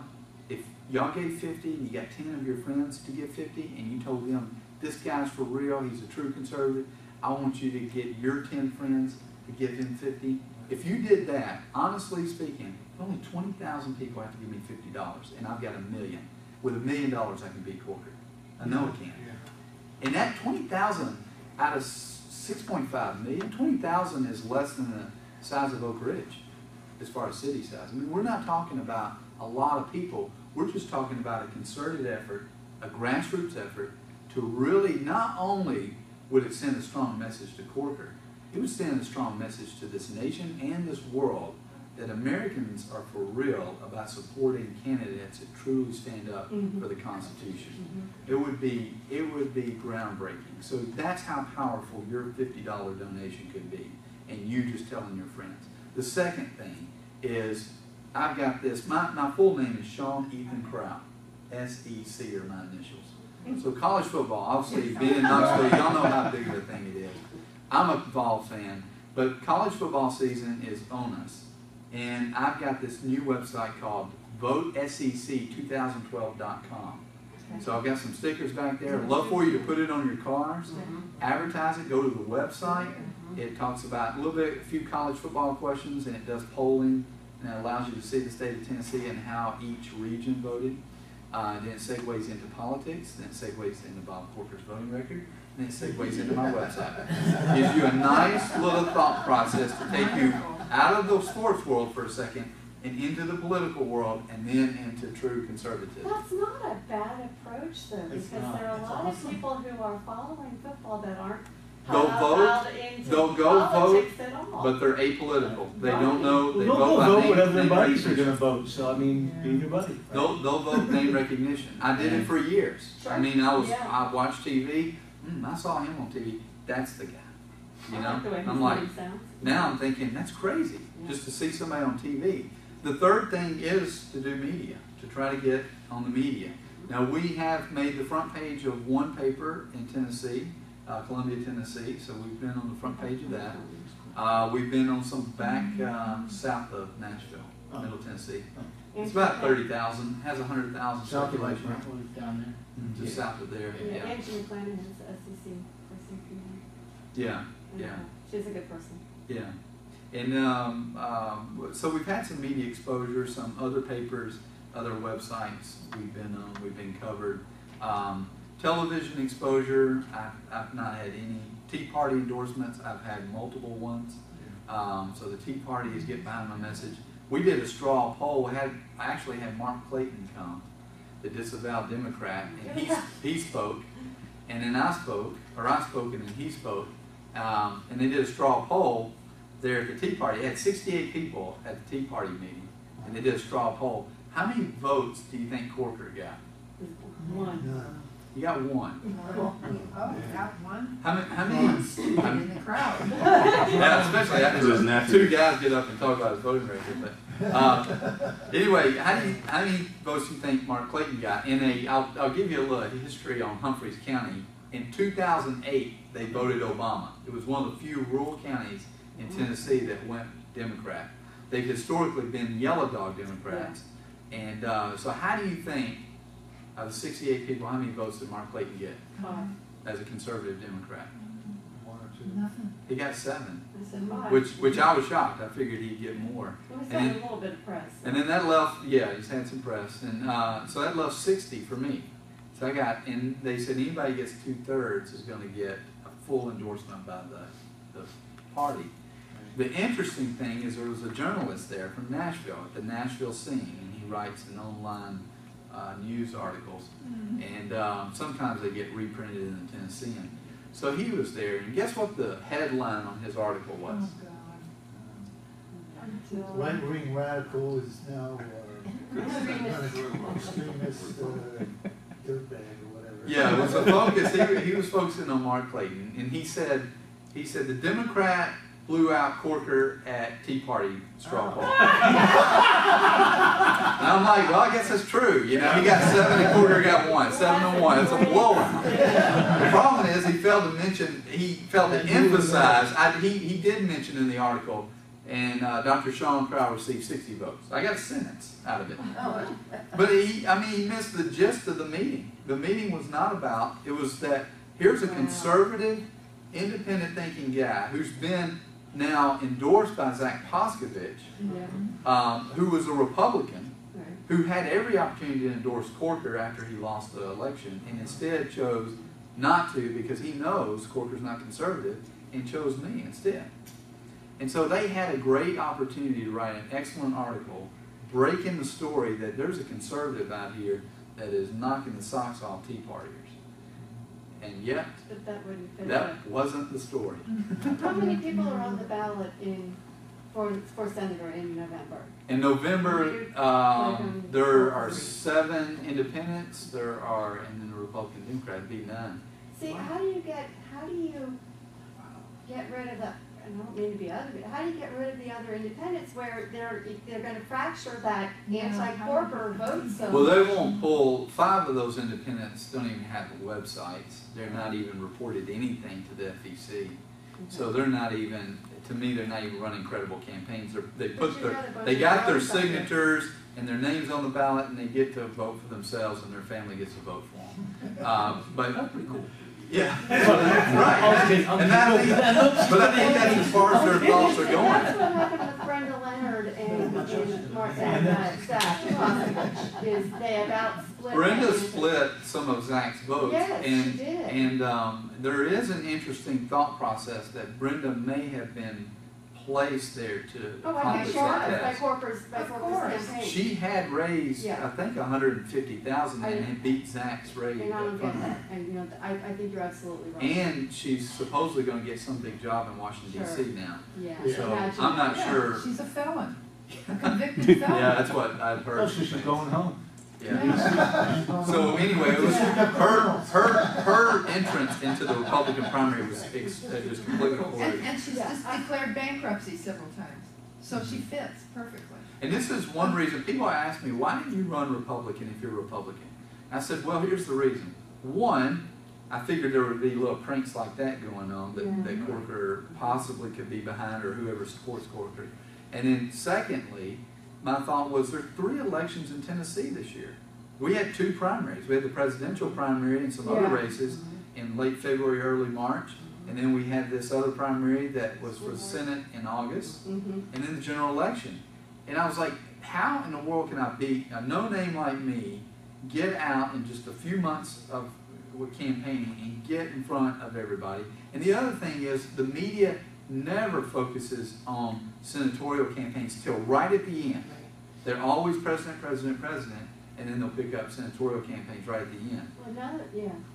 If y'all gave 50 and you got 10 of your friends to give 50 and you told them, this guy's for real, he's a true conservative, I want you to get your 10 friends to give him 50. If you did that, honestly speaking, only 20,000 people have to give me $50 and I've got $1 million. With $1 million I can beat Corker. I know I can. And that 20,000 out of 6.5 million, 20,000 is less than the size of Oak Ridge as far as city size. I mean, we're not talking about a lot of people. We're just talking about a concerted effort, a grassroots effort to really, not only would it send a strong message to Corker, it would send a strong message to this nation and this world that Americans are for real about supporting candidates that truly stand up for the Constitution. It would be groundbreaking. So that's how powerful your $50 donation could be, and you just telling your friends. The second thing is, I've got this, my full name is Shaun Ethan Crowell. S-E-C are my initials. So college football, obviously being in Knoxville, y'all know how big of a thing it is. I'm a Vol fan, but college football season is on us. And I've got this new website called VoteSEC2012.com. So I've got some stickers back there. I'd love for you to put it on your cars, advertise it, go to the website. It talks about a few college football questions, and it does polling, and it allows you to see the state of Tennessee and how each region voted. Then it segues into politics, then it segues into Bob Corker's voting record, and then it segues into my website. Gives you a nice little thought process to take you out of the sports world for a second and into the political world and then into true conservatism. That's not a bad approach though, It's because not. there are a It's lot awesome. of people who are following football that aren't They'll vote, allowed into they'll go politics at all. But they're apolitical. They Right. don't know. Well, They they'll vote go by vote name, whatever their name buddies are recognition. gonna vote, so I mean, be your buddy. right? They'll vote name recognition. I did it for years. Sure. I mean, Yeah. I watched TV. I saw him on TV. That's the guy. You I know, like the way his I'm like, name sounds. now I'm thinking that's crazy Yeah. just to see somebody on TV. The third thing is to do media, to try to get on the media. Now we have made the front page of one paper in Tennessee, Columbia, Tennessee. So we've been on the front page of that. We've been on some back south of Nashville, Middle Tennessee. It's about 30,000. Has 100,000 South of like circulation. Brentwood down there. Just south of there. Yeah, Yeah. Angie McLennan is SEC person for me. Yeah. And, Yeah. She's a good person. Yeah. And so we've had some media exposure, some other papers, other websites we've been on, we've been covered. Television exposure, I've not had any. Tea Party endorsements, I've had multiple ones. So the Tea Party is getting behind my message. We did a straw poll. I actually had Mark Clayton come, the disavowed Democrat, and he spoke, and then I spoke, or I spoke and then he spoke. And they did a straw poll there at the Tea Party. They had 68 people at the Tea Party meeting, and they did a straw poll. How many votes do you think Corker got? One. He got one. Oh, got one How many? in the crowd. Yeah, especially It was after nephew. two guys get up and talk about his voting record. But anyway, how many votes do you think Mark Clayton got? I'll give you a little history on Humphreys County. In 2008, they voted Obama. It was one of the few rural counties in Tennessee that went Democrat. They've historically been yellow dog Democrats. And so how do you think, out of 68 people, how many votes did Mark Clayton get as a conservative Democrat? One or two. Nothing. He got 7, I said five. which I was shocked. I figured he'd get more. It was and having then- a little bit of press. And then that left, yeah, he's had some press. And so that left 60 for me. So I got, and they said anybody gets 2/3 is going to get a full endorsement by the party. The interesting thing is there was a journalist there from Nashville at the Nashville Scene, and he writes an online news articles, and sometimes they get reprinted in the Tennessean. So he was there, and guess what the headline on his article was? Right-wing radical is now extremist dirtbag or whatever. Yeah, it was a focus. He was focusing on Mark Clayton, and he said the Democrat blew out Corker at Tea Party straw poll. And I'm like, well, I guess that's true. You know, he got 7 and Corker got 1. 7-1. It's a blowout. The problem is he failed to emphasize. He did mention in the article, and Dr. Shaun Crowell received 60 votes. I got a sentence out of it. But he missed the gist of the meeting. The meeting was not about, it was that here's a conservative, independent thinking guy who's been now endorsed by Zach Poskovich, who was a Republican, who had every opportunity to endorse Corker after he lost the election, and instead chose not to because he knows Corker's not conservative, and chose me instead. And so they had a great opportunity to write an excellent article breaking the story that there's a conservative out here that is knocking the socks off Tea Partiers. And yet, But that wouldn't fit. that wasn't the story. How many people are on the ballot for senator in November? In November, there are 7 independents, and then the Republican Democrat would be 9. See, how do you get rid of the, I don't mean to be ugly, but how do you get rid of the other independents where they're going to fracture that anti-Corker vote so Well, they won't pull. 5 of those independents don't even have websites. They're not even reported anything to the FEC. So they're not even, to me, they're not even running credible campaigns. They got their signatures and their names on the ballot, and they get to vote for themselves, and their family gets to vote for them. But that's pretty cool. Yeah, right. But I think that's as far as their thoughts are That's going. what happened with Brenda Leonard and Mark Zach, is they about split. Brenda split some of Zach's votes, Yes, and she did. there is an interesting thought process that Brenda may have been place there to Oh, I accomplish think she was, that by task. Corker's Of course. campaign. She had raised, Yeah. I think, 150,000 and it beat Zach's rate. And I don't get that, and you know, I think you're absolutely right. And she's supposedly gonna get some big job in Washington Sure. DC now. Yeah, So imagine I'm not that. sure. She's a felon, a convicted felon. Yeah, that's what I've heard. Oh, so she's going home. Yeah. So anyway, it was her entrance into the Republican primary was just completely horrid. And she's Yeah. just declared bankruptcy several times, so she fits perfectly. And this is one reason people ask me, why didn't you run Republican if you're Republican? I said, well, here's the reason. One, I figured there would be little pranks like that going on that Corker possibly could be behind, or whoever supports Corker. And then secondly, my thought was there are 3 elections in Tennessee this year. We had 2 primaries. We had the presidential primary and some other Yeah. races in late February, early March. And then we had this other primary that was for Senate in August. Mhm. And then the general election. And I was like, how in the world can I beat a no-name like me, get out in just a few months of campaigning and get in front of everybody? And the other thing is the media never focuses on senatorial campaigns till right at the end. They're always president, president, president, and then they'll pick up senatorial campaigns right at the end. Well, another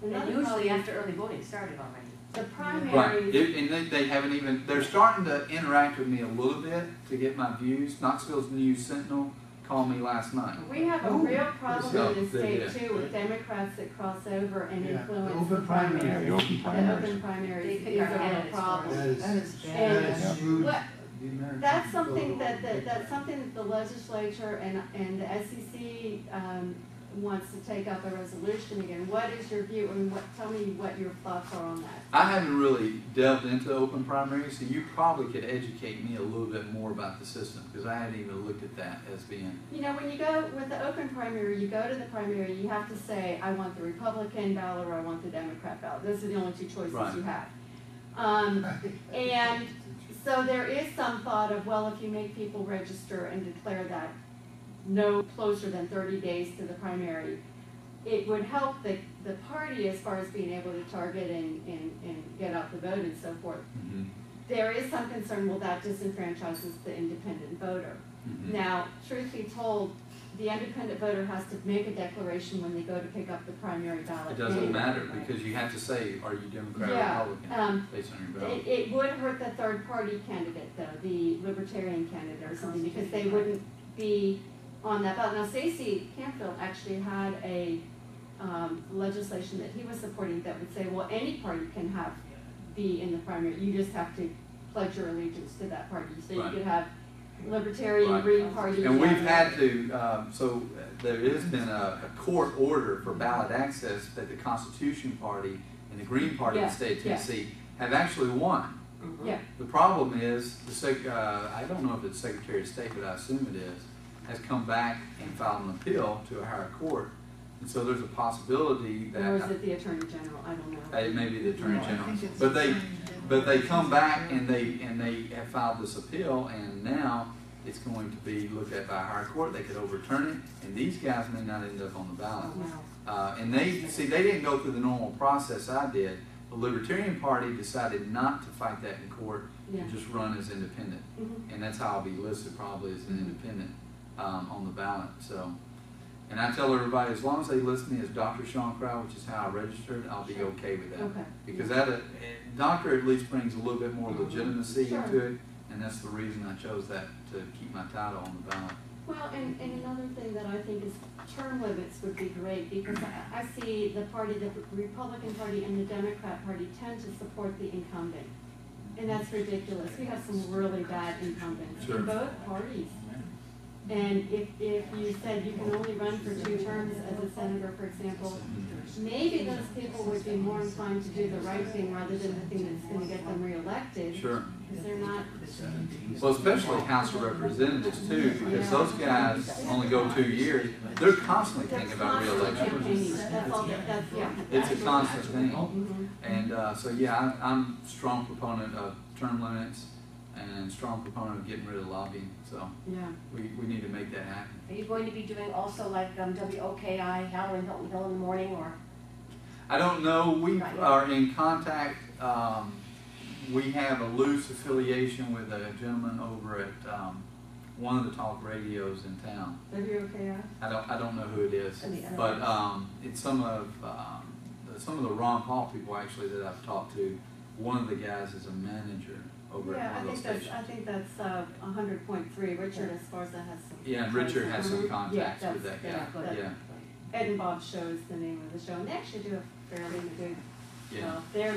And usually problem- after early voting started already. the Right, primaries. and they haven't even, they're starting to interact with me a little bit to get my views. Knoxville's News Sentinel called me last night. We have a real problem So, in the they state did. too with Democrats that cross over and Yeah, influence open the primaries. primaries. The open The primaries. open primaries They is pick our a real candidates for problem. That is, That is that bad. is huge. What- The American That's people something vote. that's something that the legislature and the SEC wants to take up a resolution again. What is your view? I mean, tell me what your thoughts are on that. I haven't really delved into open primaries, so you probably could educate me a little bit more about the system, because I hadn't even looked at that as being. You know, when you go with the open primary, you go to the primary, you have to say, I want the Republican ballot or I want the Democrat ballot. Those are the only 2 choices Right. you have. And so there is some thought of, well, if you make people register and declare that no closer than 30 days to the primary, it would help the party as far as being able to target and get out the vote and so forth. There is some concern, well, that disenfranchises the independent voter. Now, truth be told, the independent voter has to make a declaration when they go to pick up the primary ballot. It doesn't anyway. matter, because you have to say, are you Democrat or Yeah, Republican, based on your ballot. It would hurt the third party candidate though, the Libertarian candidate or something, because they wouldn't be on that ballot. Now, Stacey Campfield actually had a legislation that he was supporting that would say, well, any party can be in the primary. You just have to pledge your allegiance to that party. So Right. you could have Libertarian, Right. Green Party. And we've had to, so there has been a court order for ballot access that the Constitution Party and the Green Party in the Yeah, state of yeah. Tennessee have actually won. Yeah. The problem is, I don't know if it's Secretary of State, but I assume it is, has come back and filed an appeal to a higher court. And so there's a possibility that. Or is it the Attorney General? I don't know. It may be the Attorney No, I General, think it's but the they, Attorney General. but they come back and they have filed this appeal, and now it's going to be looked at by a higher court. They could overturn it, and these guys may not end up on the ballot. No. And they didn't go through the normal process I did. The Libertarian Party decided not to fight that in court Yeah. and just run as independent, Mhm. and that's how I'll be listed, probably as an independent on the ballot. So. And I tell everybody, as long as they list me as Dr. Shaun Crowell, which is how I registered, I'll be okay with that. Okay. Because that, doctor at least brings a little bit more legitimacy Sure. into it, and that's the reason I chose that, to keep my title on the ballot. Well, and another thing that I think is term limits would be great, because I see the Republican Party and the Democrat Party tend to support the incumbent. And that's ridiculous. We have some really bad incumbents Sure. in both parties. And if you said you can only run for 2 terms as a senator, for example, maybe those people would be more inclined to do the right thing rather than the thing that's gonna get them reelected. Sure. Because they're not, Well, especially House of Representatives too, because those guys only go 2 years. They're constantly they're thinking about constantly reelection. campaigning. That's all, yeah. It's a constant thing. Mhm. And so, yeah, I'm a strong proponent of term limits and strong proponent of getting rid of lobbying. So Yeah. we need to make that happen. Are you going to be doing also like WOKI, Howard Hilton Hill in the morning, or? I don't know. We Right. are in contact we have a loose affiliation with a gentleman over at one of the talk radios in town. WOKI? I don't know who it is, Any other but ones? it's some of the Ron Paul people actually that I've talked to. One of the guys is a manager over Yeah, at one of those stations. I think that's 100.3. Richard Esparza has some. Yeah, and Richard has some Yeah, contacts with that that's- guy. yeah, Yeah, Ed and Bob Show is the name of the show, and they actually do a fairly good. yeah. They're.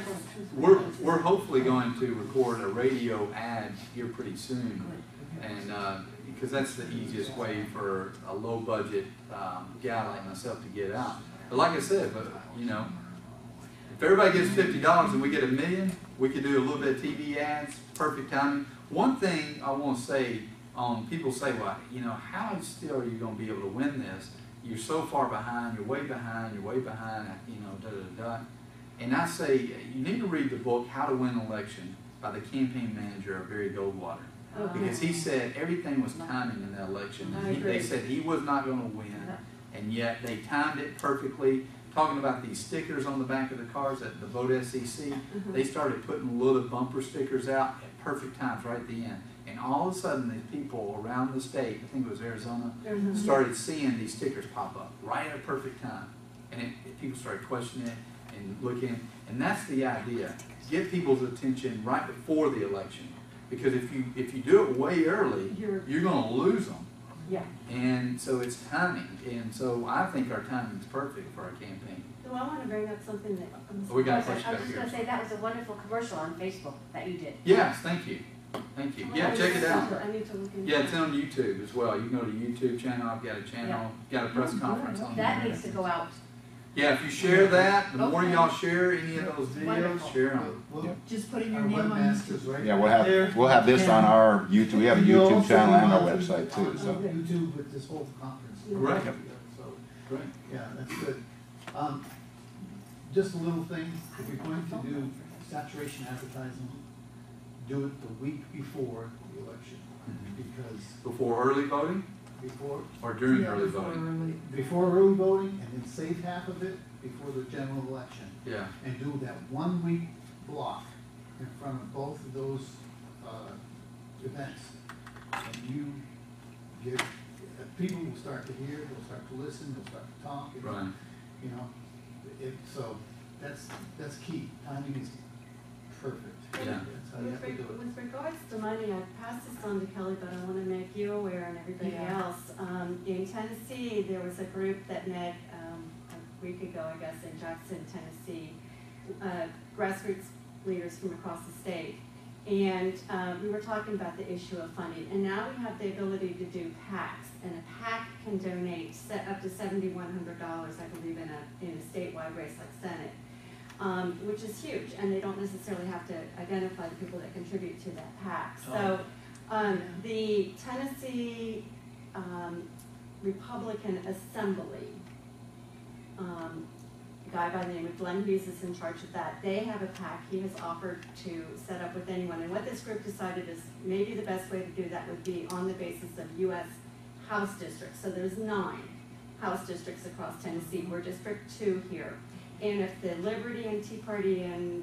We're hopefully going to record a radio ad here pretty soon, and because that's the easiest way for a low budget guy like myself to get out. But like I said, you know, if everybody gets $50 and we get $1 million, we could do a little bit of TV ads, perfect timing. One thing I want to say, people say, well, you know, how still are you going to be able to win this? You're so far behind, you're way behind, you know, da-da-da-da. And I say, you need to read the book, How to Win an Election, by the campaign manager of Barry Goldwater. Because he said everything was timing in that election. And they said he was not going to win, and yet they timed it perfectly. Talking about these stickers on the back of the cars at the Vote SEC, they started putting little bumper stickers out at perfect times right at the end. And all of a sudden, these people around the state, I think it was Arizona, started seeing these stickers pop up right at a perfect time. And people started questioning it and looking. And that's the idea. Get people's attention right before the election. Because if you do it way early, you're going to lose them. Yeah. And so it's timing. And so I think our timing is perfect for our campaign. So I want to bring up something that. We got a I question was back just gonna here. say, that was a wonderful commercial on Facebook that you did. Yes, thank you. Thank you. Yeah, check it out. I need to look into Yeah, it's on YouTube as well. You can go to YouTube channel. I've got a channel. Got a press conference on That there. needs to go out. Yeah, if you share that, the more Okay. y'all share any of those videos, Wonderful. share them. Well, Just putting your our name on webmaster's right Yeah, there. we'll have this on our YouTube. We have a And you'll YouTube also channel and our be on website too. So YouTube with this whole conference. Great. So, Great. yeah, that's good. Just a little thing, if you're going to do saturation advertising, do it the week before the election. Because Before early voting before or during Yeah, early before voting? early. before early voting, and then save half of it before the general election. Yeah. And do that 1 week block in front of both of those events. And you get, people will start to hear, they'll start to listen, they'll start to talk. And, Right. you know, so that's key. Timing is perfect. Yeah. That's how you have to do it. With regards to money, I passed this on to Kelly, but I want to make you aware and everybody Yeah. else. In Tennessee, there was a group that met a week ago, I guess, in Jackson, Tennessee, grassroots leaders from across the state. And we were talking about the issue of funding. And now we have the ability to do PACs. And a PAC can donate up to $7,100, I believe, in a statewide race like Senate. Which is huge, and they don't necessarily have to identify the people that contribute to that PAC. So the Tennessee Republican Assembly, a guy by the name of Glenn Hughes is in charge of that. They have a PAC he has offered to set up with anyone. And what this group decided is maybe the best way to do that would be on the basis of U.S. House districts. So there's 9 House districts across Tennessee. We're District 2 here. And if the Liberty and Tea Party and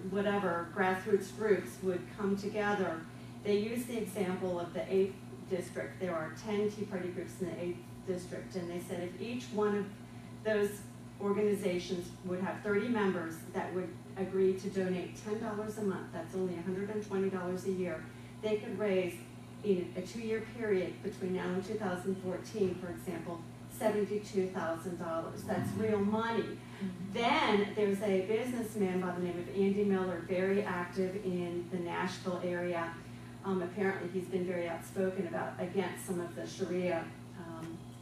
whatever grassroots groups would come together, they use the example of the 8th district. There are 10 Tea Party groups in the 8th district, and they said if each one of those organizations would have 30 members that would agree to donate $10 a month, that's only $120 a year, they could raise, in a 2-year period between now and 2014, for example, $72,000. That's real money. Then there's a businessman by the name of Andy Miller, very active in the Nashville area. Apparently he's been very outspoken against some of the Sharia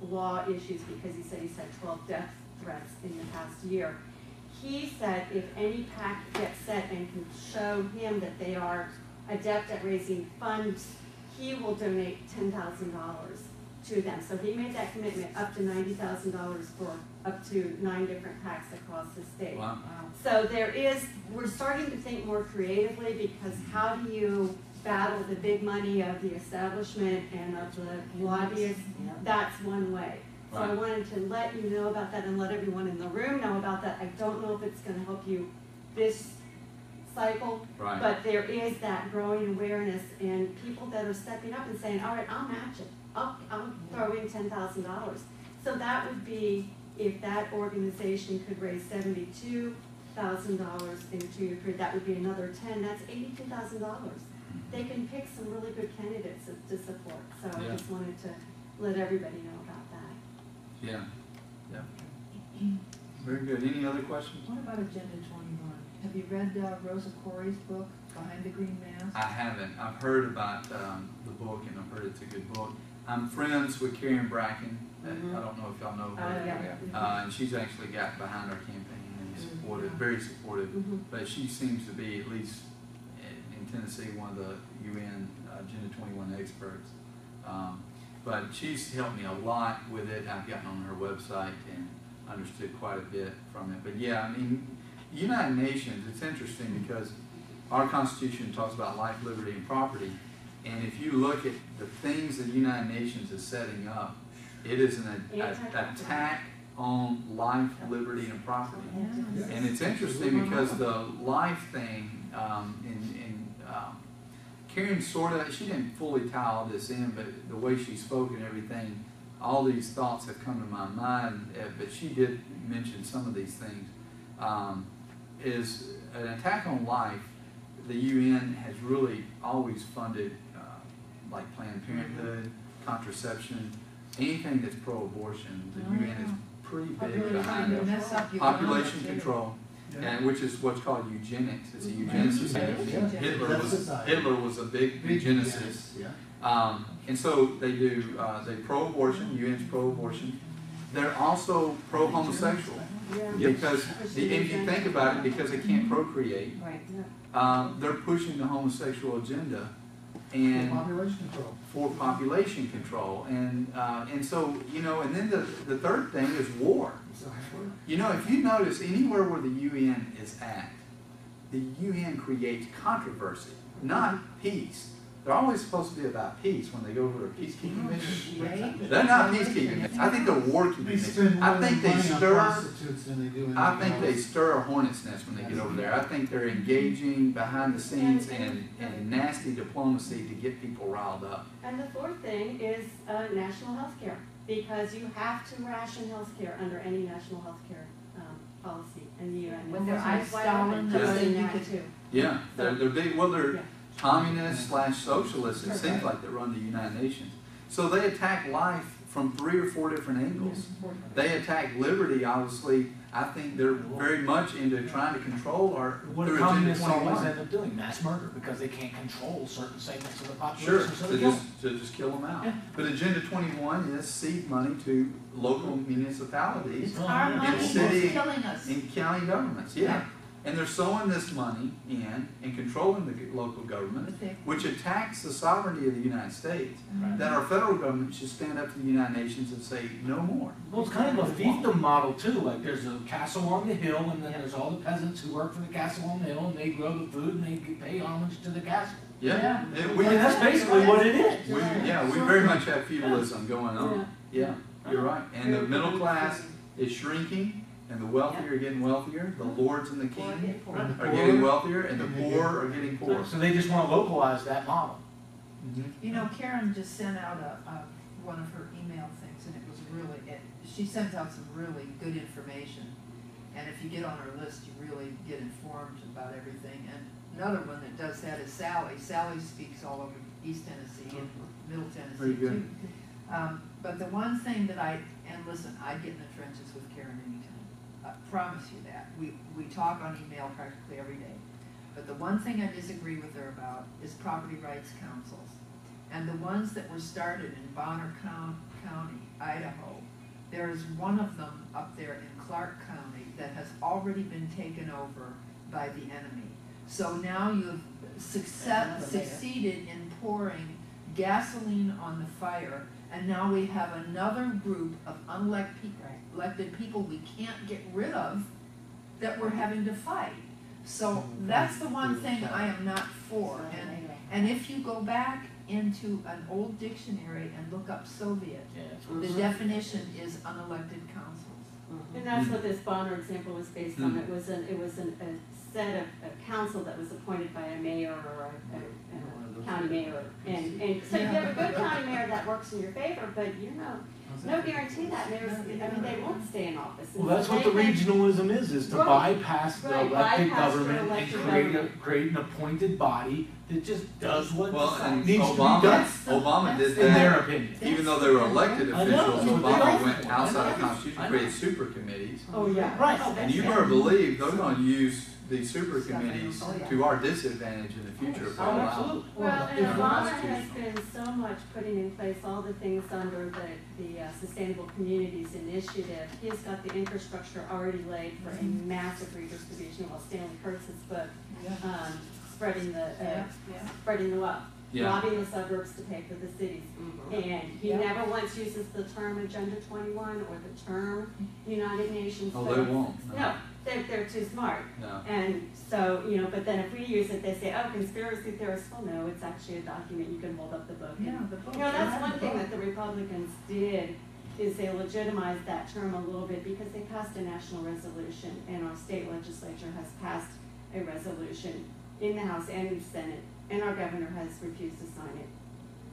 law issues because he said he's had 12 death threats in the past year. He said if any PAC gets set and can show him that they are adept at raising funds, he will donate $10,000 to them. So he made that commitment up to $90,000 for up to 9 different PACs across the state. Wow. So we're starting to think more creatively, because how do you battle the big money of the establishment and of the lobbyists? That's one way. So I Right. wanted to let you know about that and let everyone in the room know about that. I don't know if it's going to help you this cycle. Right. But there is that growing awareness and people that are stepping up and saying, all right, I'll match it. I'll throw in $10,000. So that would be, if that organization could raise $72,000 in a 2-year period, that would be another 10, that's $82,000. They can pick some really good candidates to support. So I Yeah. just wanted to let everybody know about that. Yeah, yeah. Very good. Any other questions? What about Agenda 21? Have you read Rosa Corey's book, Behind the Green Mask? I haven't. I've heard about the book, and I've heard it's a good book. I'm friends with Karen Bracken. I don't know if y'all know her. And she's actually got behind our campaign and supported, very supportive. But she seems to be, at least in Tennessee, one of the UN Agenda 21 experts. But she's helped me a lot with it. I've gotten on her website and understood quite a bit from it. But yeah, I mean, United Nations, it's interesting because our Constitution talks about life, liberty, and property. And if you look at the things that the United Nations is setting up, it is an attack on life, liberty, and property. And it's interesting because the life thing, Karen sort of, she didn't fully tie all this in, but the way she spoke and everything, all these thoughts have come to my mind, but she did mention some of these things. Is an attack on life. The UN has really always funded like Planned Parenthood, contraception, anything that's pro-abortion. The UN is pretty big behind it. Population control, and which is what's called eugenics. It's a eugenicist. Hitler was a big eugenicist. And so they do, they pro-abortion, UN's pro-abortion. They're also pro-homosexual. Because, if you think about it, because they can't procreate, they're pushing the homosexual agenda and for population control. And so, you know, and then the third thing is war. You know, if you notice, anywhere where the UN is at, the UN creates controversy, not peace. They're always supposed to be about peace when they go to a peacekeeping mission. They're not peacekeeping. I think they're war-keeping mission. I think they stir a hornet's nest when they get over there. I think they're engaging behind the scenes in nasty diplomacy to get people riled up. And the fourth thing is national health care, because you have to ration health care under any national health care policy in the UN. When their eyes wide open, they're doing that too. Yeah, they're big. Well, they're communists/socialists, it seems like, that run the United Nations. So they attack life from 3 or 4 different angles. They attack liberty, obviously. I think they're very much into trying to control our What do communists always end up doing? Mass murder, because they can't control certain segments of the population. Sure, So they to just kill them out. But Agenda 21 is seed money to local municipalities, Our money in is city, killing us. in county governments, yeah. And they're sowing this money in and controlling the local government, which attacks the sovereignty of the United States. That our federal government should stand up to the United Nations and say, no more. Well, it's kind of a fiefdom model too. Like there's a castle on the hill, and then there's all the peasants who work for the castle on the hill, and they grow the food, and they pay homage to the castle. Yeah. I mean, that's basically what it is. We very much have feudalism going on. Yeah, you're right. And the middle class is shrinking. And the wealthy are getting wealthier, the lords and the king are getting wealthier, and the poor are getting poorer. So they just want to localize that model. You know, Karen just sent out one of her email things, and it was really, she sends out some really good information. And if you get on her list, you really get informed about everything. And another one that does that is Sally. Sally speaks all over East Tennessee and Middle Tennessee too. But the one thing that listen, I get in the trenches with Karen anytime. I promise you that. We talk on email practically every day. But the one thing I disagree with her about is property rights councils. And the ones that were started in Bonner County, Idaho, there is one of them up there in Clark County that has already been taken over by the enemy. So now you have succeeded in pouring gasoline on the fire, and now we have another group of unelected people we can't get rid of that we're having to fight. So that's the one thing I am not for. And if you go back into an old dictionary and look up Soviet, the definition is unelected councils. And that's what this Bonner example was based on. It was a set of a council that was appointed by a mayor or a county mayor. And so you have a good county mayor that works in your favor, but no guarantee that mayors, they won't stay in office. Well, that's what the regionalism is to bypass the elected government and create an appointed body that just does what needs to be done. Obama did In their that. opinion. Even though they were elected I know, officials, that's what Obama they went do. outside the Constitution, created super committees. Oh, yeah. Right. And you better believe they're going to use these super committees to our disadvantage in the future if they're Oh, allowed. absolutely. Well, and Yeah. Obama has been so much putting in place all the things under the Sustainable Communities Initiative. He's got the infrastructure already laid for a massive redistribution. Well, Stanley Kurtz's book, spreading the wealth, robbing the suburbs to pay for the cities. And he never once uses the term Agenda 21 or the term United Nations. Oh, they won't. No, they're too smart. No. And so, but then if we use it, they say, oh, conspiracy theorists. Well, no, it's actually a document. You can hold up the book. Yeah, the book. That's one thing that the Republicans did is they legitimized that term a little bit because they passed a national resolution, and our state legislature has passed a resolution in the House and in the Senate, and our governor has refused to sign it,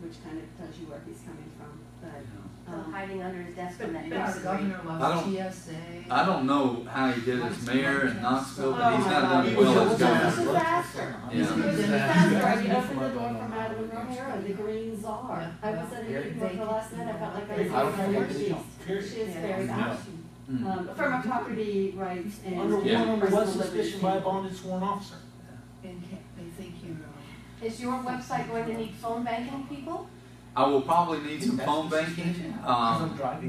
which kind of tells you where he's coming from. But Hiding under his desk from that Yeah, news. the governor I loves don't- TSA. I don't know how he did as mayor in Knoxville, but he's Oh, not my God. doing well It as was a governor. disaster. Yeah. It was a disaster. He opened the door for Madeline O'Hara, the Green Czar. Yeah. I was at a meeting with her last night. I felt like I was I in don't the know. Northeast. She is very Yeah. from a property rights and Under Yeah. one personal was suspicion by a liberty. bonded sworn officer. And I think you Is your website going to need phone banking people? I will probably need some phone banking.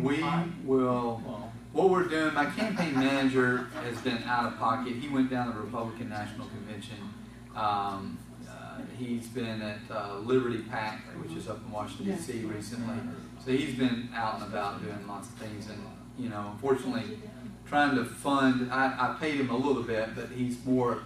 We will, what we're doing, my campaign manager has been out of pocket. He went down to the Republican National Convention. He's been at Liberty PAC, which is up in Washington DC recently. So he's been out and about doing lots of things, and unfortunately, trying to fund. I paid him a little bit, but he's more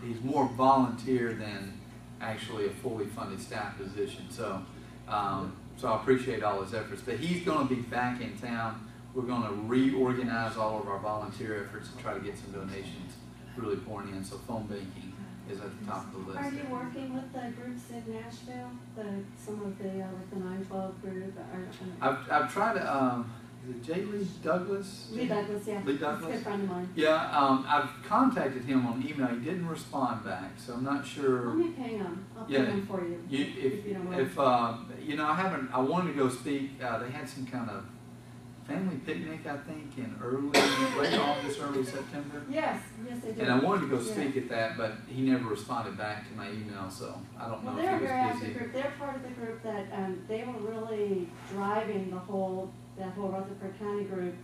volunteer than actually a fully funded staff position. So I appreciate all his efforts. But he's going to be back in town. We're going to reorganize all of our volunteer efforts and try to get some donations really pouring in. So phone banking is at the top of the list. Are you working with the groups in Nashville? Some of the like the 912 group? I've tried to. Is it J. Lee Douglas? Lee Douglas, yeah. Lee Douglas? He's a good friend of mine. Yeah, I've contacted him on email. He didn't respond back, so I'm not sure. Let me ping him. I'll Yeah. ping him for you. If you don't mind. I haven't. I wanted to go speak. They had some kind of family picnic, I think, in late August, early September. Yes, they do. And I wanted to go Yeah. speak at that, but he never responded back to my email, so I don't know Well, they're a if very he was active busy. group. They're part of the group that they were really driving that whole Rutherford County group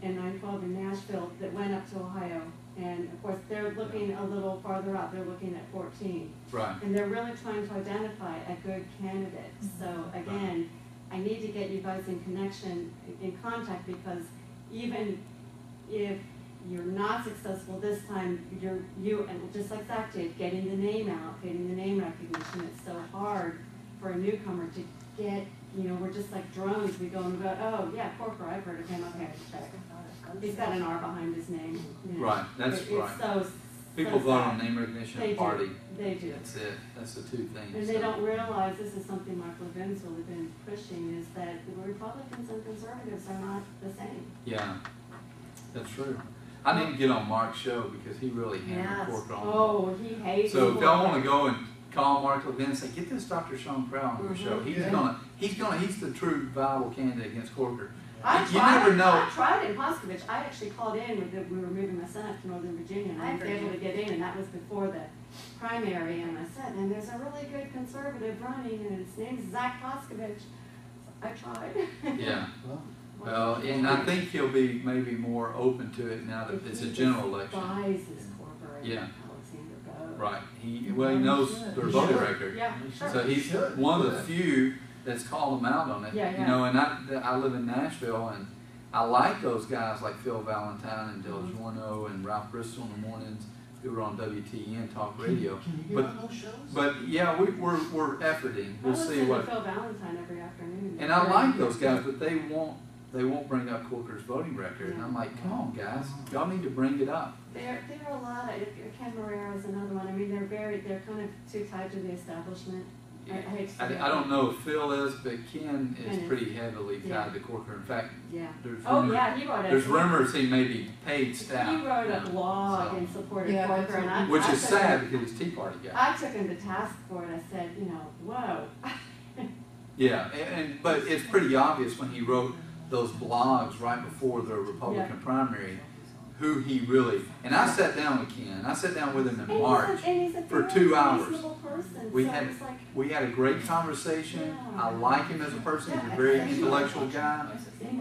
in 912 in Nashville that went up to Ohio. And of course, they're looking a little farther out. They're looking at 14. Right. And they're really trying to identify a good candidate. So again, I need to get you guys in contact, because even if you're not successful this time, and just like Zach did, getting the name recognition, it's so hard for a newcomer to get, we're just like drones. We go and go, oh yeah, Corker, I've heard of him, okay, check. He's got an R behind his name. Right, that's right. It's so People so vote on sad. name recognition They and do. party. They do. That's it. That's the two things. And they don't realize, this is something Mark Levin's really been pushing, is that the Republicans and conservatives are not the same. Yeah, that's true. I need to get on Mark's show because he really hammered Corker on. Oh, he hates So if it. y'all want to go and call Mark Levin and say, get this Dr. Shaun Crowell on the show. He's the true viable candidate against Corker. You never know. I tried in Poskovich. I actually called in we were moving my son up to Northern Virginia, and I was able to get in, and that was before the primary. And I said, and there's a really good conservative running, and his name's Zach Poskovich. I tried. Yeah. Well, and I think he'll be maybe more open to it now that it's a general election. Despises Corker and Yeah. Alexander Bowe. Right. He knows their voting record. Yeah, sure. So he's one of the few that's called them out on it. Yeah, yeah. And I live in Nashville, and I like those guys like Phil Valentine and Del Giorno and Ralph Bristol in the mornings who were on WTN Talk Radio. Can you get on those shows? But yeah, we're efforting. We'll see I listen what. to Phil Valentine every afternoon. And I like those guys, but they want they won't bring up Corker's voting record. And I'm like, come on, guys, y'all need to bring it up. There are a lot of, Ken Marrero is another one. I mean, they're kind of too tied to the establishment. I hate to say I it. don't know if Phil is, but Ken is Ken pretty heavily tied yeah. to Corker. In fact, Yeah. there's Oh, rumors, yeah, he wrote there's rumors he may be paid staff. He wrote now, a blog so. in support of Yeah, Corker, that's and I Which I is took sad him- because he's Tea Party guy. I took him to task for it. I said, you know, whoa. Yeah, but it's pretty obvious when he wrote those blogs right before the Republican primary, who he really, and I sat down with Ken. I sat down with him in March He's a for very 2 hours. reasonable person, We so had it's like, we had a great conversation. Yeah. I like him as a person. He's a very intellectual guy.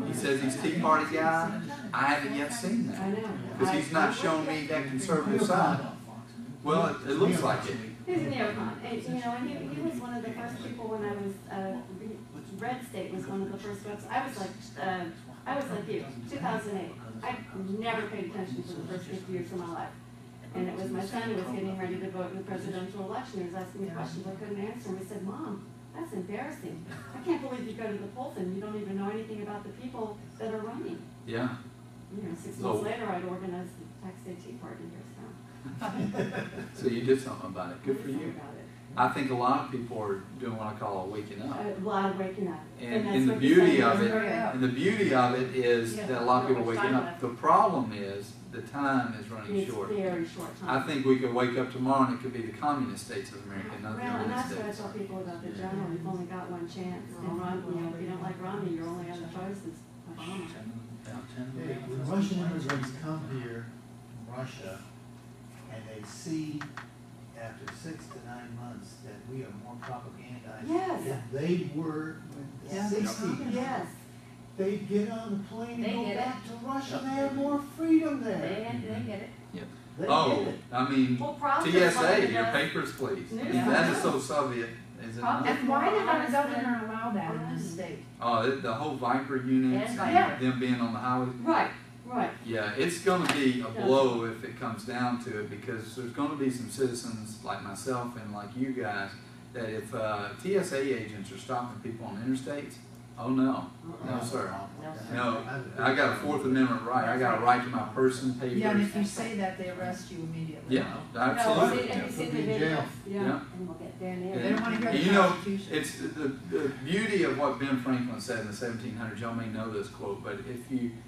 He says he's Tea Party guy. I haven't yet seen I that know. because he's not shown me that conservative side. Well, it looks like it. He's a neocon, and, you know, and he was one of the first people when I was, Red State was one of the first websites. I was like you, 2008. I never paid attention for the first 50 years of my life. And it was my son who was getting ready to vote in the presidential election. He was asking me questions I couldn't answer. And we said, Mom, that's embarrassing. I can't believe you go to the polls and you don't even know anything about the people that are running. Yeah. You know, 6 months later, I'd organized the Tax Day Tea Party here, so. So you did something about it. Good for you. About it. I think a lot of people are doing what I call a waking up. A lot of waking up. And that's the what the beauty saying of is, it, right? and the beauty of it is Yeah. that a lot of people are How much waking time up. left? The problem is the time is running It's short. very short I time. think we could wake up tomorrow and it could be the communist states of America, not the Well, and United that's what I States. tell people about the general. You've only got one chance. And Romney, you know, if you don't like Romney, your only other choice is Obama. Hey, when Russian immigrants come here from Russia and they see after 6 to 9 months that we are more propagandized Yes. than they were in the Yeah. 60s. Yes. They get on the plane They and go get back to Russia. They have more freedom there. They get it. They Oh, get it. I mean, Well, Proudly is one of TSA, the your best- papers, please. Yeah. That is so Soviet, is it not? And why did our Honest governor allow that in this state? The whole Viper units, And Viper. them being on the highway. Right, right. Yeah, it's gonna be a blow if it comes down to it, because there's gonna be some citizens like myself and like you guys, that if TSA agents are stopping people on interstates, oh no, no sir. No, I got a Fourth Amendment right, I got a right to my person, papers. Yeah, and if you say that, they arrest you immediately. Yeah, absolutely. And you see the Put me in jail. videos. Yeah. Yeah. And we'll get there and They there. don't want to hear And the you know, Constitution. it's the beauty of what Ben Franklin said in the 1700s. Y'all may know this quote, but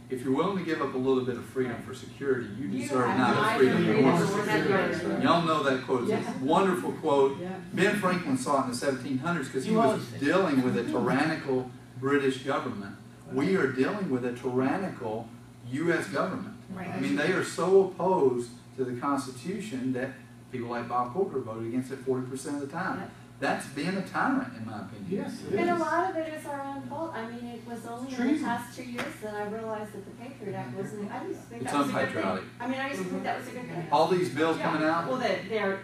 if you're willing to give up a little bit of freedom for security, you You deserve have neither neither freedom freedom nor nor security. security. Y'all know that quote. It's Yeah. a wonderful quote. Yeah. Ben Franklin saw it in the 1700s because he He was was. dealing with a tyrannical British government. We are dealing with a tyrannical U.S. government. I mean, they are so opposed to the Constitution that people like Bob Corker voted against it 40% of the time. Yeah. That's being a tyrant, in my opinion. Yes, it And a is. lot of it is our own fault. I mean, it was only in the Treason. past 2 years that I realized that the Patriot Act wasn't, I used to think It's that was a good unpatriotic. thing. I mean, I used to think that was a good thing. All these bills Yeah. coming out, Well, they're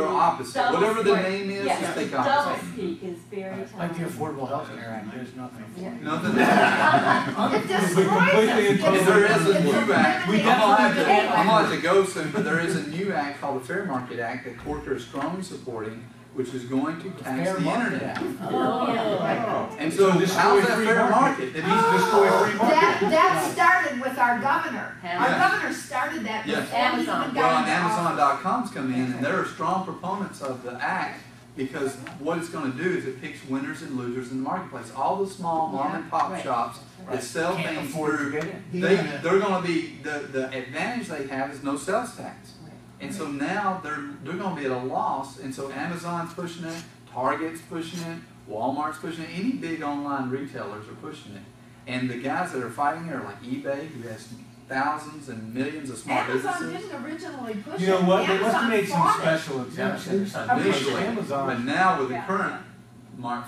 opposite. double Whatever the speak- name is, yes, just think double opposite. speak is very Like the telling. Affordable Health Care Act, there's nothing. Yeah. Nothing. It destroys us. And there is a new act. We I'm gonna definitely have to go soon, but there is a new act called the Fair Market Act that Corker is strongly supporting, which is going to tax Fair the Market internet. Act. Oh, yeah. And so, So destroy how's that free fair market. market? It needs to Destroy destroy free That, market. that started with our governor. Our Yeah. governor started that Yes. before he even Amazon. got Well, and into office. Amazon.com's come in, and they're strong proponents of the act, because what it's going to do is it picks winners and losers in the marketplace. All the small mom and pop Right. shops that sell Can't things afford to through, get in. they're going to be, the advantage they have is no sales tax. And so now they're going to be at a loss, and so Amazon's pushing it, Target's pushing it, Walmart's pushing it, any big online retailers are pushing it. And the guys that are fighting it are like eBay, who has thousands and millions of small Amazon businesses. didn't originally push You know it. what, they must have Amazon made some fought it. special exemptions. Initially, Amazon. but now with the Yeah. current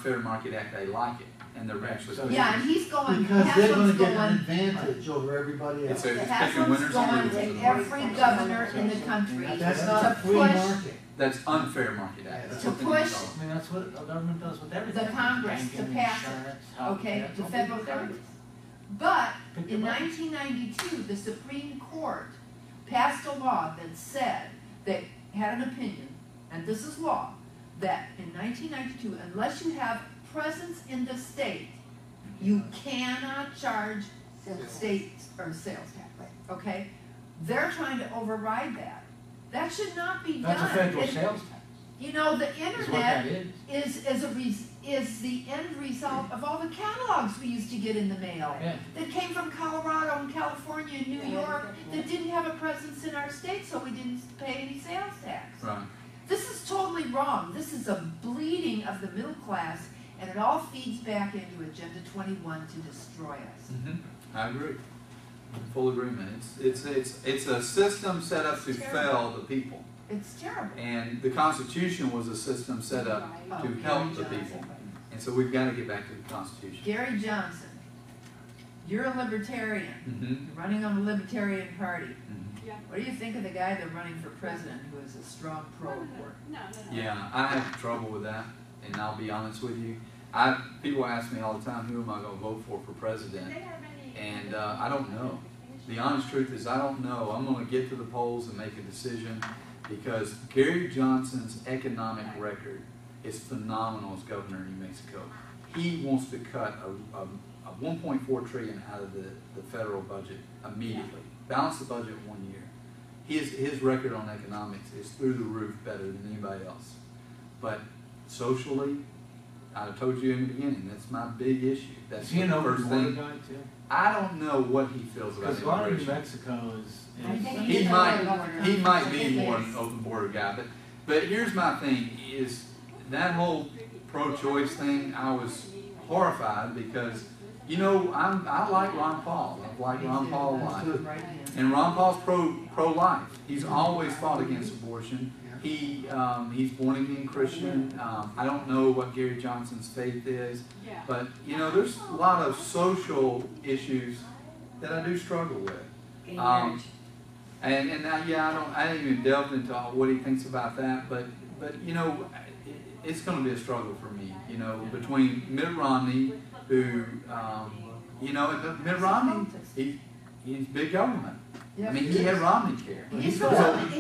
Fair Market Act, they like it, and they're actually. So- Yeah, and he's going, Because they're gonna Haslam's get an going, advantage over everybody else. It's picking Haslam's winners and going losers. to every governor in the country That's to not a free push market. That's unfair market act. That's To what they need push call it. I mean, that's what a government does with everything. the Congress to Banking, pass it, insurance, health, okay, that's the all federal they do. government. But Pick your in budget. 1992, the Supreme Court passed a law that said, that had an opinion, and this is law, that in 1992, unless you have presence in the state, You cannot charge state or sales tax, okay? They're trying to override that. That should not be done. That's a federal It- sales tax. You know, the Is what internet that is. is the end result of all the catalogs we used to get in the mail Yeah. that came from Colorado and California and New York that didn't have a presence in our state, so we didn't pay any sales tax. Right. This is totally wrong. This is a bleeding of the middle class, and it all feeds back into Agenda 21 to destroy us. I agree. In full agreement. It's a system set up to fail the people. It's terrible. And the Constitution was a system set up to help the people. And so we've got to get back to the Constitution. Gary Johnson, you're a libertarian. You're running on the Libertarian Party. What do you think of the guy that's running for president who is a strong pro-abort? Yeah, I have trouble with that, and I'll be honest with you. People ask me all the time, who am I going to vote for president? And I don't know. The honest truth is I don't know. I'm going to get to the polls and make a decision because Gary Johnson's economic record is phenomenal as governor in New Mexico. He wants to cut a $1.4 trillion out of the federal budget immediately. Balance the budget 1 year. His record on economics is through the roof better than anybody else. But socially, I told you in the beginning, that's my big issue. That's Is he an the open first border thing. guy too? I don't know what he feels about Because a lot of New immigration. Mexico is. I think He he's might a be more an open border guy, but here's my thing: is that whole pro-choice thing. I was horrified because I like Ron Paul. I've liked Ron Paul a lot, and Ron Paul's pro-life. He's always fought against abortion. He's born again Christian. I don't know what Gary Johnson's faith is, but there's a lot of social issues that I do struggle with. And now, I didn't even delve into what he thinks about that, but it's going to be a struggle for me, between Mitt Romney, who, Mitt Romney, he's big government. I mean, he had Romney care. He says he's sort of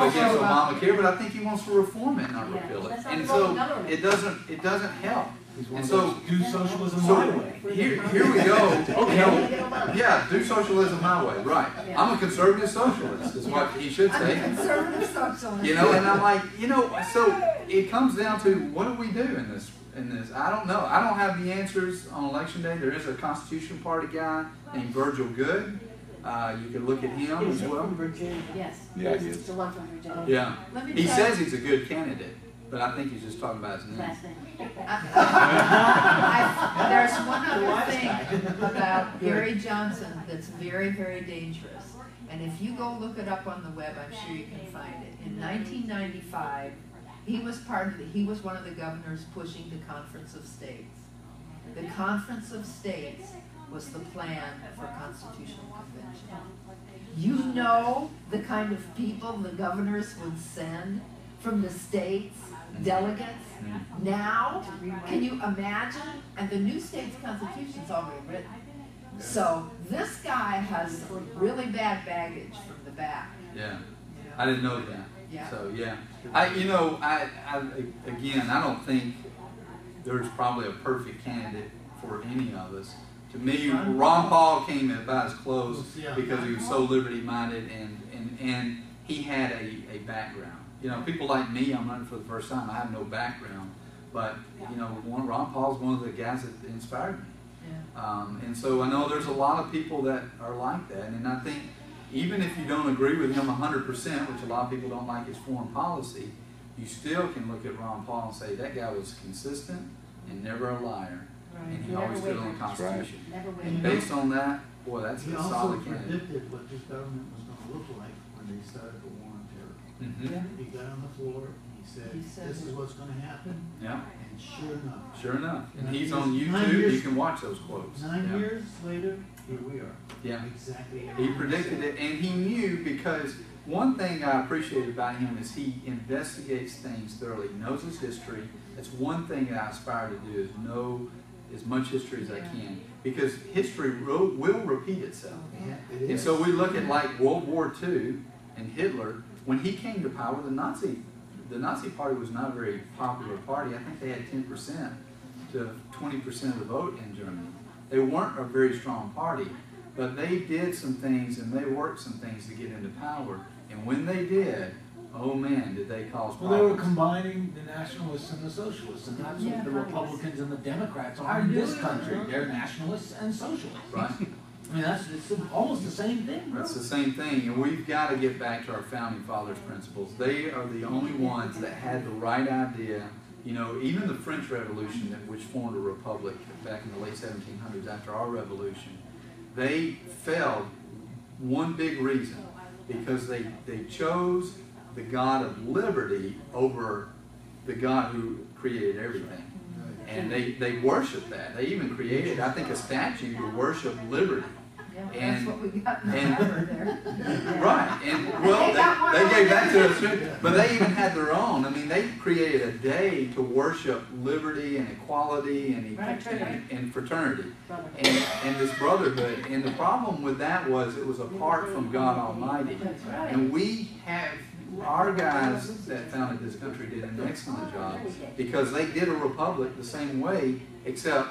against Obamacare, but I think he wants to reform it, not repeal it. And so it doesn't help. And so do socialism my way. Here we go. Do socialism my way. Right. I'm a conservative socialist, is what he should say. I'm a conservative socialist. And I'm like, so it comes down to what do we do in this? I don't know. I don't have the answers on election day. There is a Constitution Party guy named Virgil Good. You can look at him as well. Yes. Yeah, he is. It's the one from Virginia. Yeah. He says he's a good candidate, but I think he's just talking about his name. Last name. There's one other thing about Gary Johnson that's very, very dangerous. And if you go look it up on the web, I'm sure you can find it. In 1995, he was one of the governors pushing the Conference of States. The Conference of States was the plan for Constitutional Convention. You know the kind of people the governors would send from the states, delegates. Now, can you imagine? And the new state's constitution's already written. So this guy has some really bad baggage from the back. Yeah, I didn't know that. Yeah. So again, I don't think there's probably a perfect candidate for any of us. To me, Ron Paul came about as close because he was so liberty-minded and he had a background. People like me, I'm running for the first time, I have no background, but Ron Paul's one of the guys that inspired me. Yeah. And so I know there's a lot of people that are like that, and I think even if you don't agree with him 100%, which a lot of people don't like his foreign policy, you still can look at Ron Paul and say that guy was consistent and never a liar. Right. And he always stood on the Constitution. Never And win. based on that, boy, that's He a also solid candidate. predicted what this government was going to look like when they started the war on terror. Mm-hmm. He got on the floor and he said this is what's going to happen. Yeah, And sure enough, sure enough. And he's Nine on YouTube. years- You can watch those quotes. 9 Yeah. years later, here we are. Yeah. Exactly. He predicted it, and he knew because one thing I appreciate about him is he investigates things thoroughly. He knows his history. That's one thing that I aspire to do is know as much history as I can because history will repeat itself. Yeah, it And is. so we look at like World War II and Hitler. When he came to power, the Nazi Party was not a very popular party. I think they had 10% to 20% of the vote in Germany. They weren't a very strong party, but they did some things and they worked some things to get into power. And when they did, oh man, did they cause problems. Well, they were combining the nationalists and the socialists, and that's what the Republicans and the Democrats are in this country. They're nationalists and socialists. Right. I mean, it's almost the same thing, bro. It's the same thing, and we've got to get back to our founding fathers' principles. They are the only ones that had the right idea. You know, even the French Revolution, which formed a republic back in the late 1700s after our revolution, they failed one big reason, because they chose the God of liberty over the God who created everything. And they worship that. They even created, I think, a statue to worship liberty. Yeah, And- that's what we got in the harbor there. Right, and well, they gave that to us, but they even had their own. I mean, they created a day to worship liberty and equality and and fraternity and this brotherhood. And the problem with that was it was apart from God Almighty. That's right. And we have, our guys that founded this country did an excellent job, because they did a republic the same way, except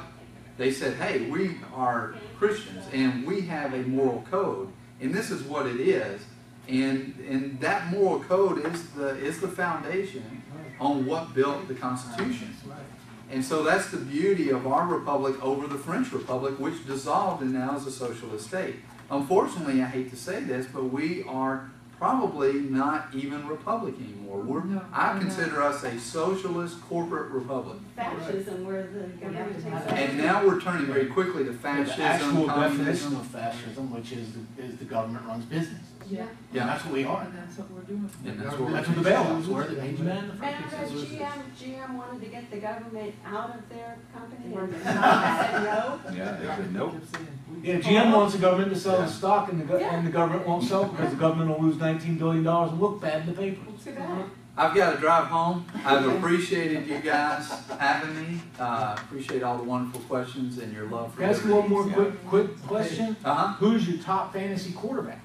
they said, hey, we are Christians and we have a moral code, and this is what it is, and that moral code is the foundation on what built the Constitution. And so that's the beauty of our republic over the French Republic, which dissolved and now is a socialist state. Unfortunately, I hate to say this, but we are probably not even republic anymore. I consider us a socialist corporate republic. Fascism, where the government takes over. And now we're turning very quickly to fascism, The actual definition communism. of fascism, which is the government runs business. Yeah. And Yeah, that's what we are. And that's what we're doing. and That's what the bailouts were, the names man, the And I Frankenstein. bet GM wanted to get the government out of their company, and they said no. Yeah, they said nope. Yeah, GM wants the government to sell the stock, and the Yeah. government won't sell because the government will lose $19 billion and look bad in the paper. Too bad. I've got to drive home. I've appreciated you guys having me. Appreciate all the wonderful questions and your love for Can I ask you one more liberty. quick question? Uh-huh. Who's your top fantasy quarterback?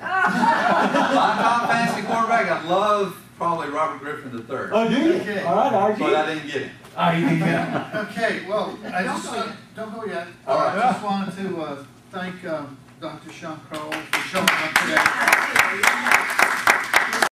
My top fantasy quarterback, I love probably Robert Griffin III. Oh, do you? Okay. All right, RG. But I didn't get it. Oh, you did that. Okay, well, I just, don't go yet. All right. I just wanted to thank Dr. Shaun Crowell for showing up today.